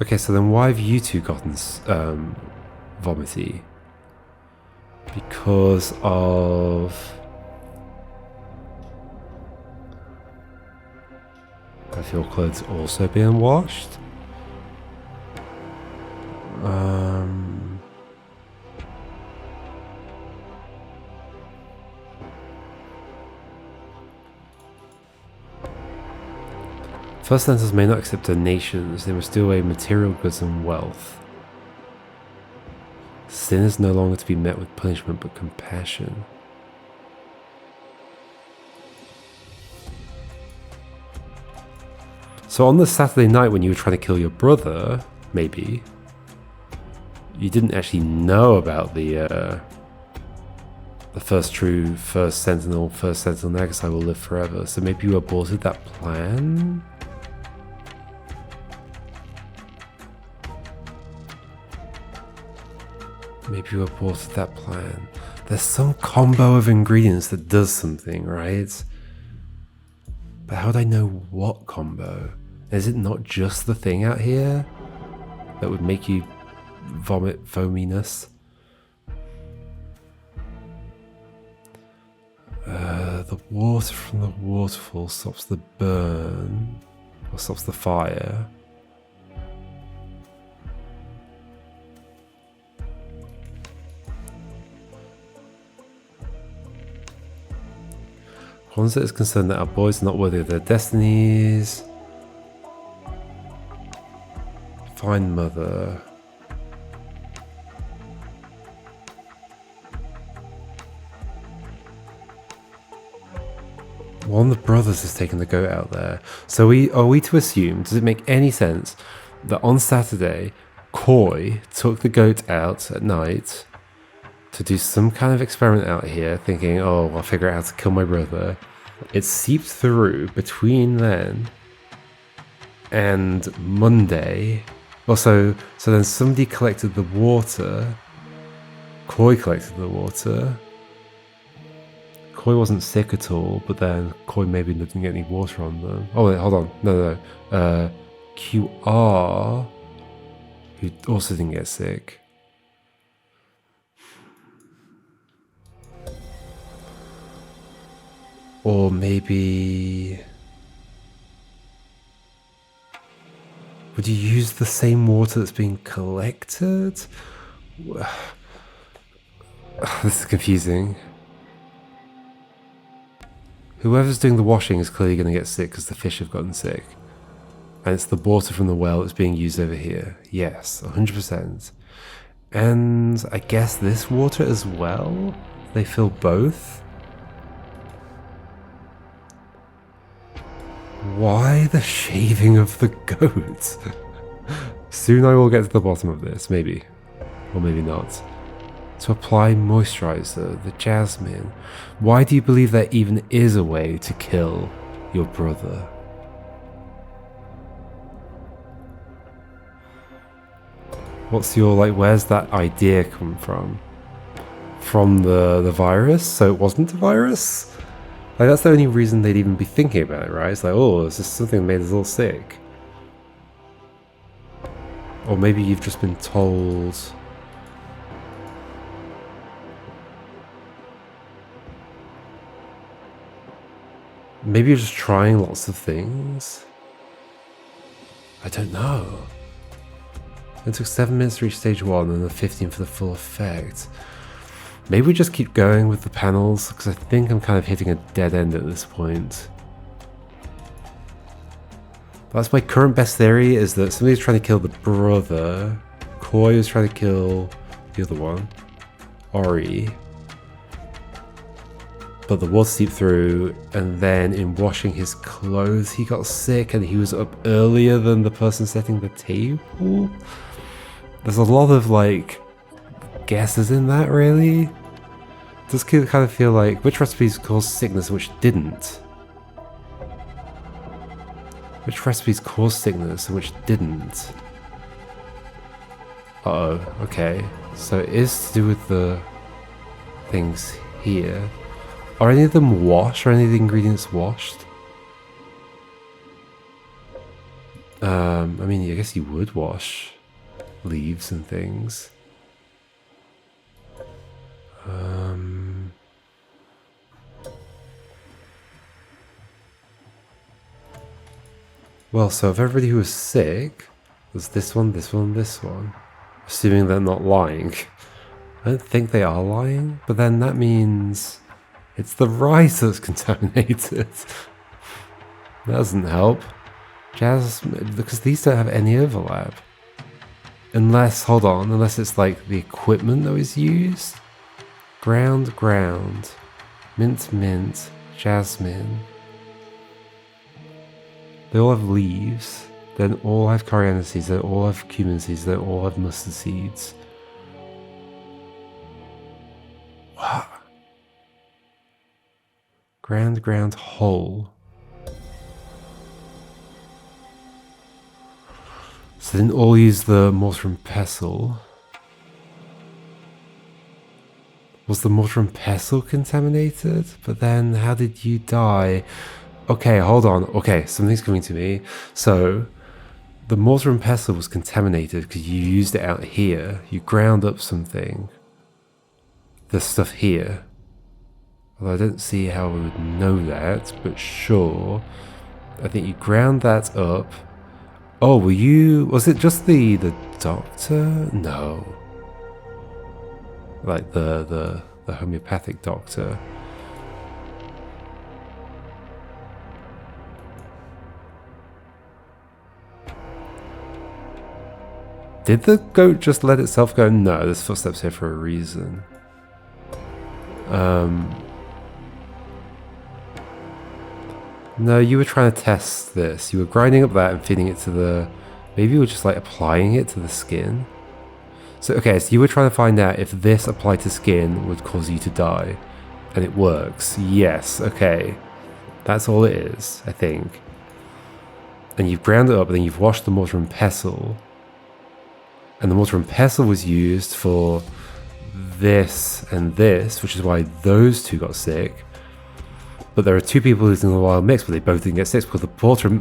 Okay, so then why have you two gotten vomity? Because of... Have your clothes also being washed? First lenses may not accept donations, they must do away material goods and wealth. Sin is no longer to be met with punishment but compassion. So on the Saturday night when you were trying to kill your brother, maybe, you didn't actually know about the first sentinel Nagasai will live forever. So maybe you aborted that plan? Maybe you aborted that plan. There's some combo of ingredients that does something, right? But how would I know what combo? Is it not just the thing out here that would make you vomit foaminess? The water from the waterfall stops the burn, or stops the fire. Kwanzaa is concerned that our boys are not worthy of their destinies. Find mother. One of the brothers has taken the goat out there. So are we to assume, does it make any sense that on Saturday, Coy took the goat out at night to do some kind of experiment out here, thinking, oh, I'll figure out how to kill my brother. It seeped through between then and Monday. Also, so then somebody collected the water. Coy collected the water. Coy wasn't sick at all, but then Coy maybe didn't get any water on them. Oh wait, hold on. No. QR, who also didn't get sick. Or maybe... would you use the same water that's being collected? This is confusing. Whoever's doing the washing is clearly going to get sick because the fish have gotten sick. And it's the water from the well that's being used over here. Yes, 100%. And I guess this water as well? They fill both? Why the shaving of the goat? Soon I will get to the bottom of this, maybe. Or maybe not. To apply moisturizer, the jasmine. Why do you believe there even is a way to kill your brother? What's your, like, where's that idea come from? From the virus? So it wasn't a virus? Like, that's the only reason they'd even be thinking about it, right? It's like, oh, it's just something that made us all sick. Or maybe you've just been told... maybe you're just trying lots of things. I don't know. It took 7 minutes to reach stage 1 and then 15 for the full effect. Maybe we just keep going with the panels, because I think I'm kind of hitting a dead end at this point. That's my current best theory, is that somebody's trying to kill the brother. Coy is trying to kill the other one, Ori. But the water seeped through, and then in washing his clothes he got sick and he was up earlier than the person setting the table. There's a lot of, like, guesses in that, really. Does kind of feel like which recipes caused sickness and which didn't? Which recipes caused sickness and which didn't? Uh-oh, okay. So it is to do with the things here. Are any of them washed? Are any of the ingredients washed? I mean, I guess you would wash leaves and things. Well, so if everybody who was sick was this one, this one, this one, assuming they're not lying. I don't think they are lying, but then that means it's the rice that's contaminated. That doesn't help. Jasmine, because these don't have any overlap. Unless, hold on, unless it's like the equipment that was used. Ground, ground. Mint, mint. Jasmine. They all have leaves. They all have coriander seeds. They all have cumin seeds. They all have mustard seeds. What? Ground, ground, whole. So they didn't all use the mortar and pestle. Was the mortar and pestle contaminated? But then how did you die? Okay, hold on. Okay, something's coming to me. So the mortar and pestle was contaminated because you used it out here. You ground up something. The stuff here. Well, I don't see how we would know that, but sure. I think you ground that up. Oh, was it just the doctor? No. Like the homeopathic doctor. Did the goat just let itself go? No, there's footsteps here for a reason. No, you were trying to test this. You were grinding up that and feeding it to the... Maybe you were just like applying it to the skin. So, okay, so you were trying to find out if this applied to skin would cause you to die. And it works. Yes, okay. That's all it is, I think. And you've ground it up, and then you've washed the mortar and pestle. And the mortar and pestle was used for this and this, which is why those two got sick. But there are two people using the wild mix, but they both didn't get sick because the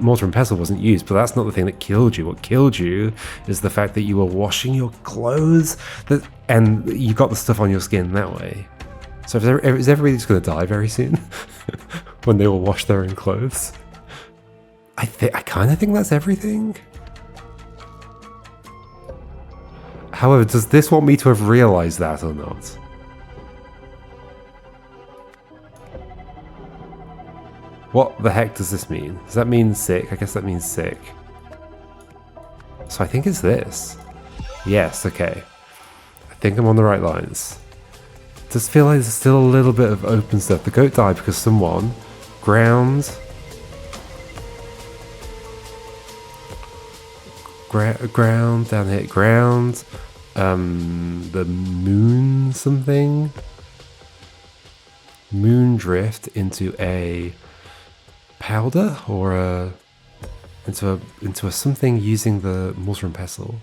mortar and pestle wasn't used. But that's not the thing that killed you. What killed you is the fact that you were washing your clothes, and you got the stuff on your skin that way. So is everybody just going to die very soon when they all wash their own clothes? I kind of think that's everything. However, does this want me to have realized that or not? What the heck does this mean? Does that mean sick? I guess that means sick. So I think it's this. Yes, okay. I think I'm on the right lines. It does feel like there's still a little bit of open stuff. The goat died because someone ground down here, ground the moon something, moon drift into a powder or into a something using the mortar and pestle.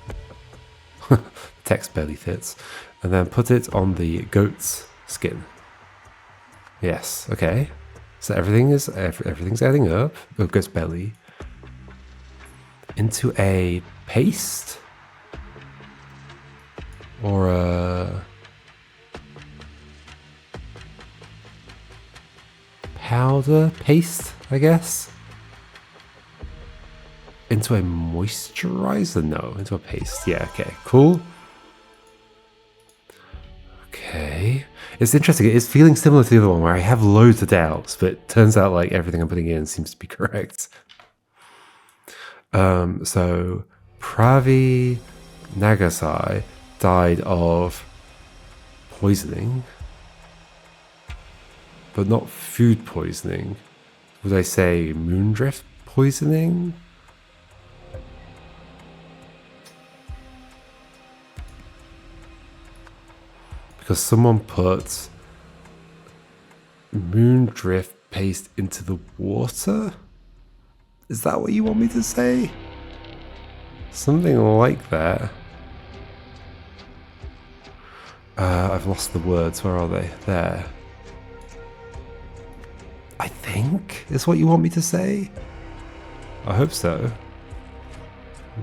Text barely fits. And then put it on the goat's skin. Yes, okay. So everything's adding up. Oh, goat's belly. Into a paste? Or a powder paste, I guess? Into a moisturizer? No, into a paste. Yeah, okay, cool. Okay. It's interesting. It's feeling similar to the other one where I have loads of doubts, but it turns out like everything I'm putting in seems to be correct. So Pravi Nagasai died of poisoning, but not food poisoning. Would I say moondrift poisoning? Because someone put moondrift paste into the water? Is that what you want me to say? Something like that. I've lost the words. Where are they? There. I think is what you want me to say? I hope so.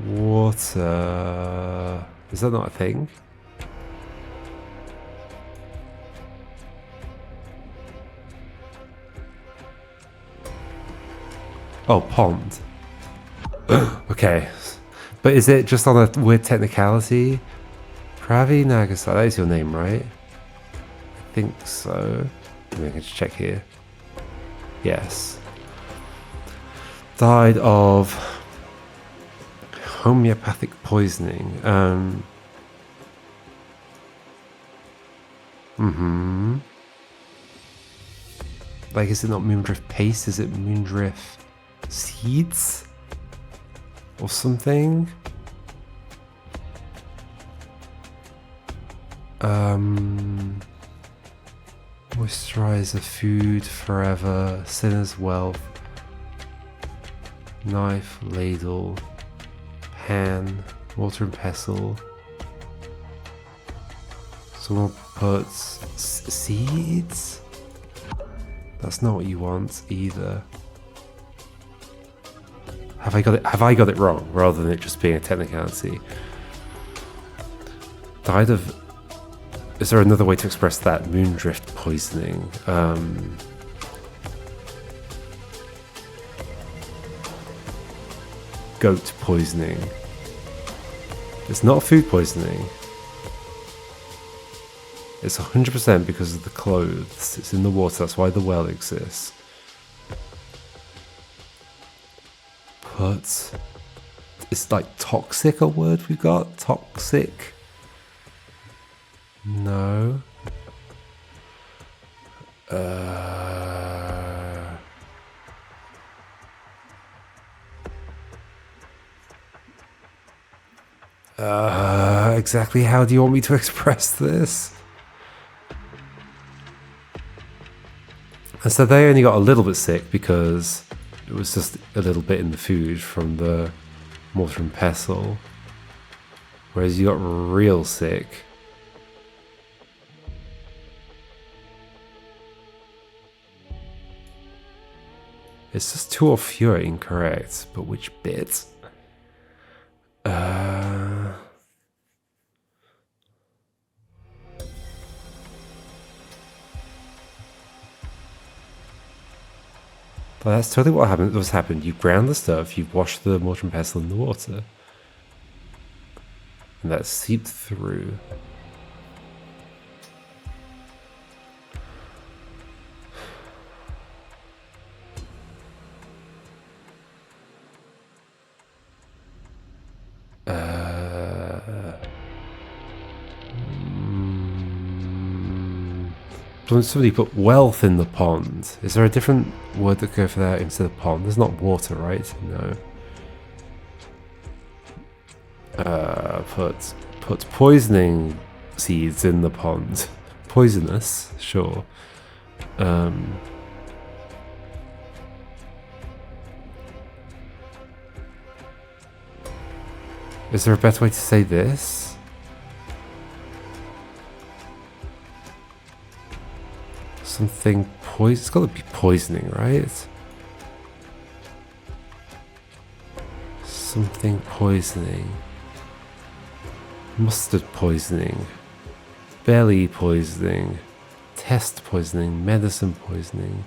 Water. Is that not a thing? Oh, pond. Okay. But is it just on a weird technicality? Pravi Nagasai, that is your name, right? I think so. I can just check here. Yes. Died of homeopathic poisoning. Like, is it not moondrift paste? Is it moondrift seeds? Or something? Moisturizer, food, forever, sinner's wealth, knife, ladle, pan, mortar and pestle. Someone puts seeds? That's not what you want either. Have I got it wrong rather than it just being a technicality? Died of... Is there another way to express that? Moondrift poisoning. Goat poisoning. It's not food poisoning. It's 100% because of the clothes. It's in the water. That's why the well exists. But it's like toxic a word we got? Toxic? No. Exactly how do you want me to express this? And so they only got a little bit sick because it was just a little bit in the food from the mortar and pestle. Whereas you got real sick. It's just 2 or fewer incorrect, but which bit? But that's totally what's happened. You ground the stuff, you've washed the mortar and pestle in the water. And that seeped through. Somebody put wealth in the pond. Is there a different word that go for that instead of pond? There's not water, right? No. Put poisoning seeds in the pond. Poisonous, sure. Is there a better way to say this? Something poison. It's got to be poisoning, right? Something poisoning. Mustard poisoning. Belly poisoning. Test poisoning. Medicine poisoning.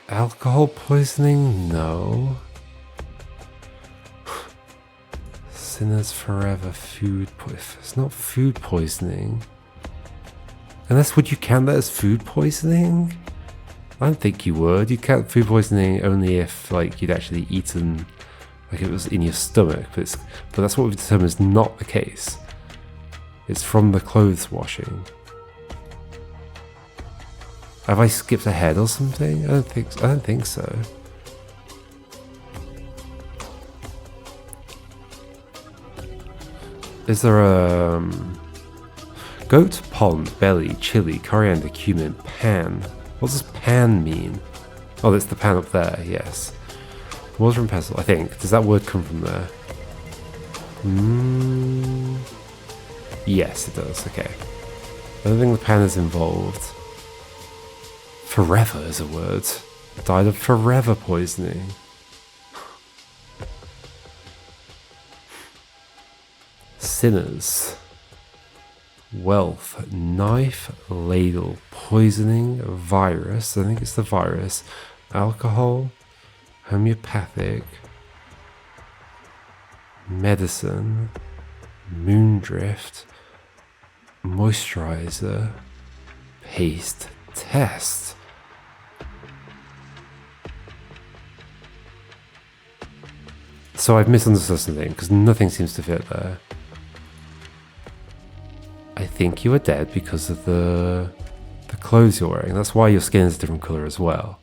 Alcohol poisoning? No. Sinners forever. Food poisoning. It's not food poisoning. Unless, would you count that as food poisoning? I don't think you would. You'd count food poisoning only if, like, you'd actually eaten, like, it was in your stomach. But that's what we've determined is not the case. It's from the clothes washing. Have I skipped ahead or something? I don't think so. Is there a goat, pond, belly, chili, coriander, cumin, pan? What does pan mean? Oh, that's the pan up there, yes. Mortar and pestle, I think. Does that word come from there? Yes, it does, okay. I don't think the pan is involved. Forever is a word. Died of forever poisoning. Sinners. Wealth, knife, ladle, poisoning, virus, I think it's the virus, alcohol, homeopathic, medicine, moondrift, moisturizer, paste, test. So I've misunderstood something because nothing seems to fit there. I think you are dead because of the clothes you're wearing. That's why your skin is a different colour as well.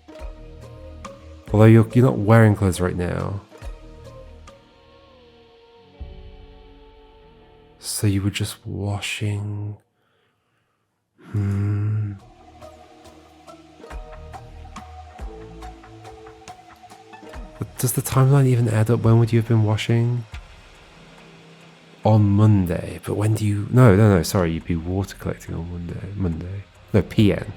Although you're not wearing clothes right now. So you were just washing. Does the timeline even add up? When would you have been washing? On Monday, but when do you... No, sorry, you'd be water collecting on Monday. No, PM.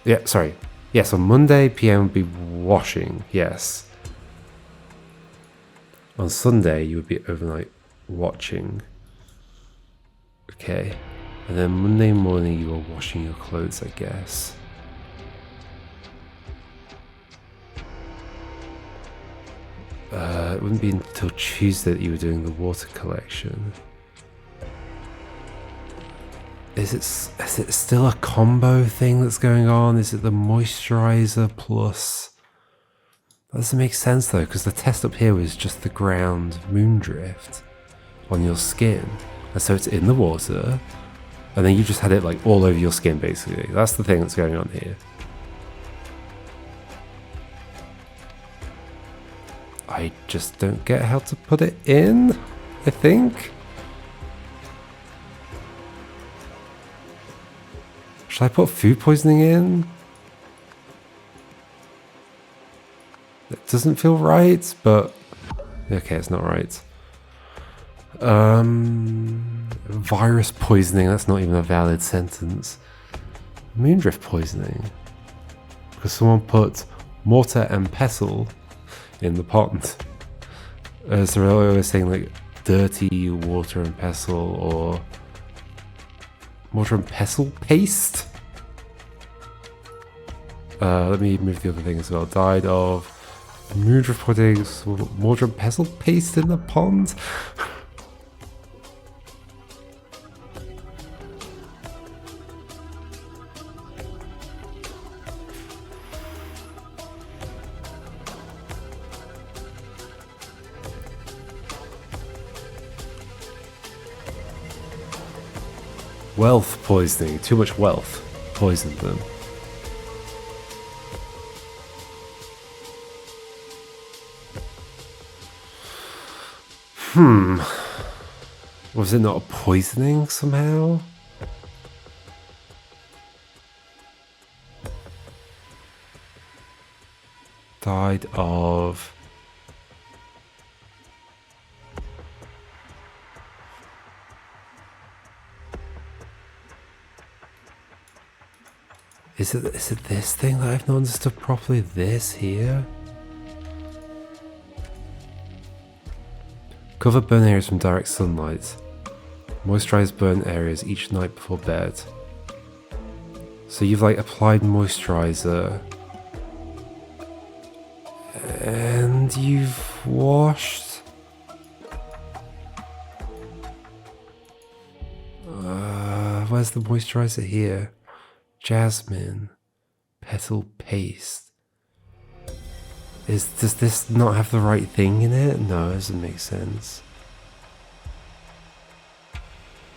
Yeah, sorry. Yes, on Monday, PM would be washing, yes. On Sunday, you would be overnight watching. Okay. And then Monday morning, you were washing your clothes, I guess. It wouldn't be until Tuesday that you were doing the water collection. Is it still a combo thing that's going on? Is it the moisturizer plus? That doesn't make sense though, because the test up here was just the ground moondrift on your skin. And so it's in the water, and then you just had it like all over your skin basically. That's the thing that's going on here. I just don't get how to put it in, I think. Should I put food poisoning in? It doesn't feel right, but okay, it's not right. Virus poisoning, that's not even a valid sentence. Moondrift poisoning. Because someone put mortar and pestle in the pond. So they're always saying like dirty water and pestle or mortar and pestle paste? Let me move the other thing as well. Died of moondrift poisoning, mortar and pestle paste in the pond? Wealth poisoning. Too much wealth poisoned them. Was it not a poisoning somehow? Died of... Is it this thing that I've not understood properly? This here? Cover burn areas from direct sunlight. Moisturize burn areas each night before bed. So you've like applied moisturizer. And you've washed. Where's the moisturizer here? Jasmine. Petal paste. Does this not have the right thing in it? No, it doesn't make sense.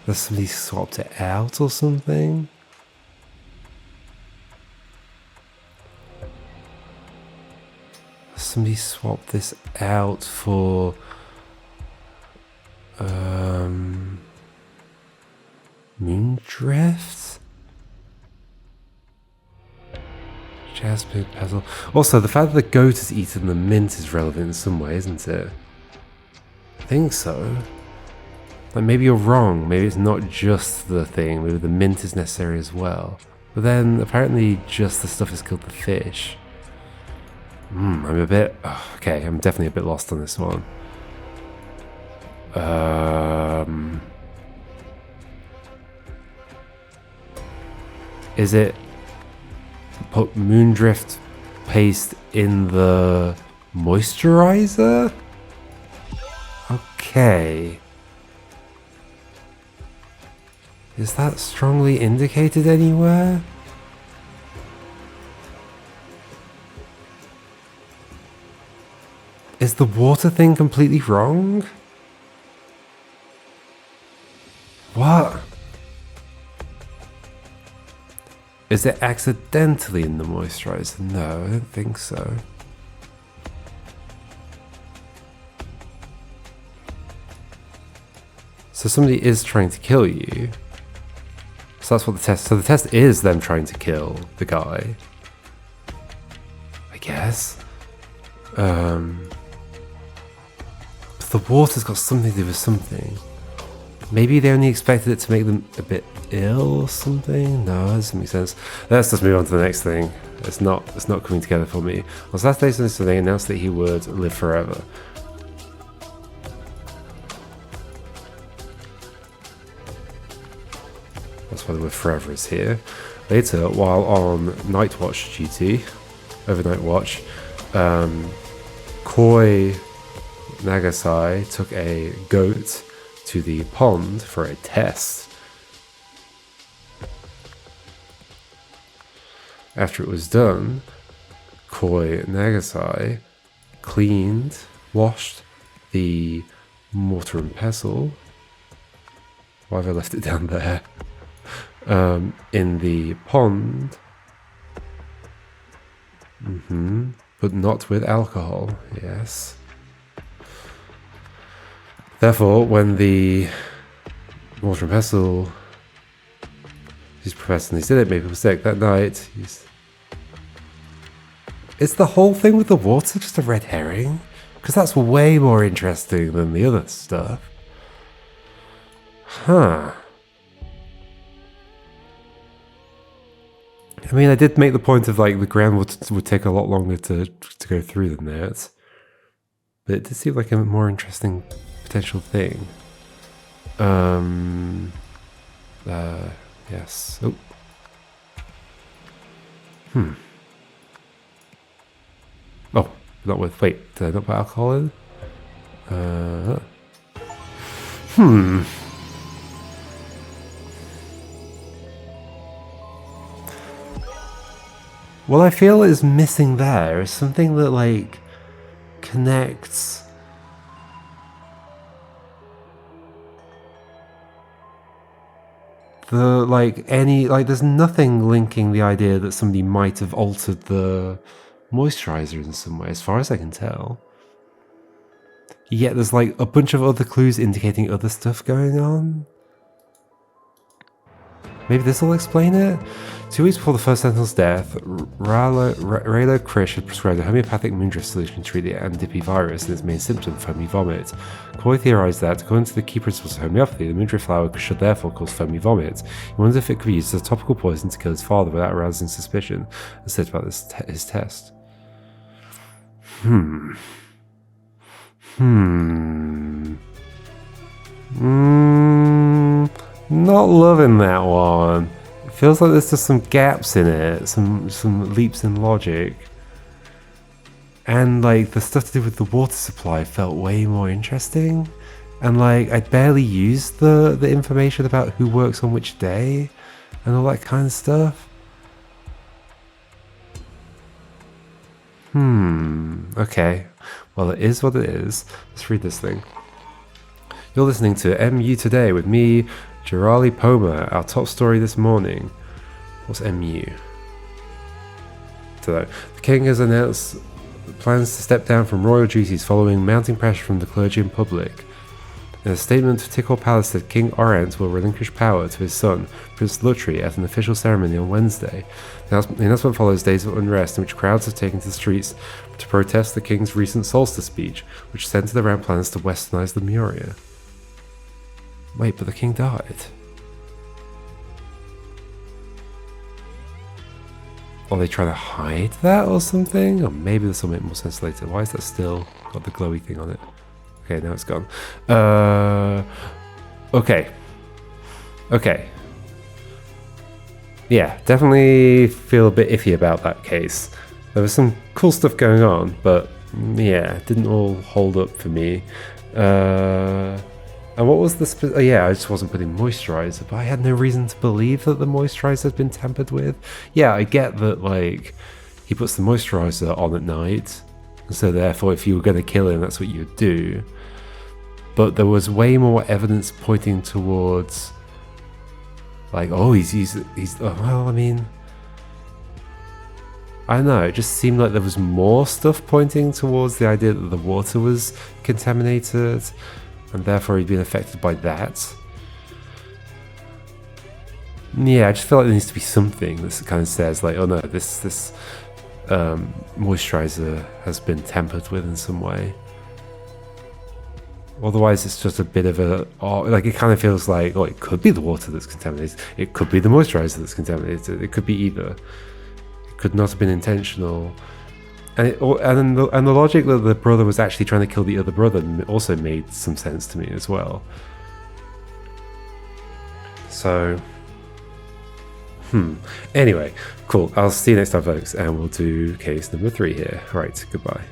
Does somebody swapped it out or something? Somebody swapped this out for Moondrift? Jasmine petal. Also, the fact that the goat has eaten the mint is relevant in some way, isn't it? I think so. Like, maybe you're wrong. Maybe it's not just the thing. Maybe the mint is necessary as well. But then, apparently, just the stuff has killed the fish. I'm a bit... okay, I'm definitely a bit lost on this one. Is it... put Moondrift paste in the moisturizer? Okay. Is that strongly indicated anywhere? Is the water thing completely wrong? What? Is it accidentally in the moisturizer? No, I don't think so. So somebody is trying to kill you. So that's what the test... so the test is them trying to kill the guy. I guess. But the water's got something to do with something. Maybe they only expected it to make them a bit ill or something? No, that doesn't make sense. Let's just move on to the next thing. It's not coming together for me. On Saturday, so they announced that he would live forever. That's why the word forever is here. Later, while on night watch duty, overnight watch, Koi Nagasai took a goat to the pond for a test. After it was done, Koi Nagasai cleaned, washed the mortar and pestle. Why have I left it down there? In the pond. But not with alcohol, yes. Therefore, when the mortar and pestle, he's professing he did it, made people sick that night. Is the whole thing with the water just a red herring? Because that's way more interesting than the other stuff. Huh. I mean, I did make the point of like the ground would take a lot longer to go through than that. But it did seem like a more interesting potential thing. Yes. Oh. Oh, not with. Wait, did I not put alcohol in? What I feel is missing there is something that like connects the there's nothing linking the idea that somebody might have altered the moisturizer in some way, as far as I can tell. Yet there's like a bunch of other clues indicating other stuff going on. Maybe this will explain it? 2 weeks before the first Sentinel's death, Raylo Krish had prescribed a homeopathic moondrift solution to treat the Andipi virus and its main symptom, foamy vomit. Coy theorized that, according to the key principles of homeopathy, the moondrift flower should therefore cause foamy vomit. He wondered if it could be used as a topical poison to kill his father without arousing suspicion, and said about his test. Not loving that one. It feels like there's just some gaps in it, some leaps in logic. And like the stuff to do with the water supply felt way more interesting. And like I barely used the information about who works on which day and all that kind of stuff. Okay. Well, it is what it is. Let's read this thing. You're listening to MU Today with me, Jirali Poma. Our top story this morning. What's MU? So, the king has announced plans to step down from royal duties following mounting pressure from the clergy and public. In a statement, Tikor Palace said King Orent will relinquish power to his son, Prince Lutri, at an official ceremony on Wednesday. The announcement follows days of unrest in which crowds have taken to the streets to protest the king's recent solstice speech, which centered around plans to westernize Lemuria. Wait, but the king died. Are they trying to hide that or something? Or maybe this will make more sense later. Why is that still got the glowy thing on it? Okay, now it's gone. Okay. Yeah, definitely feel a bit iffy about that case. There was some cool stuff going on, but yeah, it didn't all hold up for me. And what was the yeah, I just wasn't putting moisturizer, but I had no reason to believe that the moisturizer had been tampered with. Yeah, I get that, like, he puts the moisturizer on at night, so therefore if you were going to kill him, that's what you would do. But there was way more evidence pointing towards, like, oh, he's well, I mean, I don't know, it just seemed like there was more stuff pointing towards the idea that the water was contaminated, and therefore he'd been affected by that. Yeah, I just feel like there needs to be something that kind of says, like, oh no, this moisturizer has been tampered with in some way. Otherwise, it's just a bit of a, like, it kind of feels like, oh, it could be the water that's contaminated. It could be the moisturizer that's contaminated. It could be either. It could not have been intentional. And the logic that the brother was actually trying to kill the other brother also made some sense to me as well. So, anyway, cool. I'll see you next time, folks, and we'll do case number 3 here. All right, goodbye.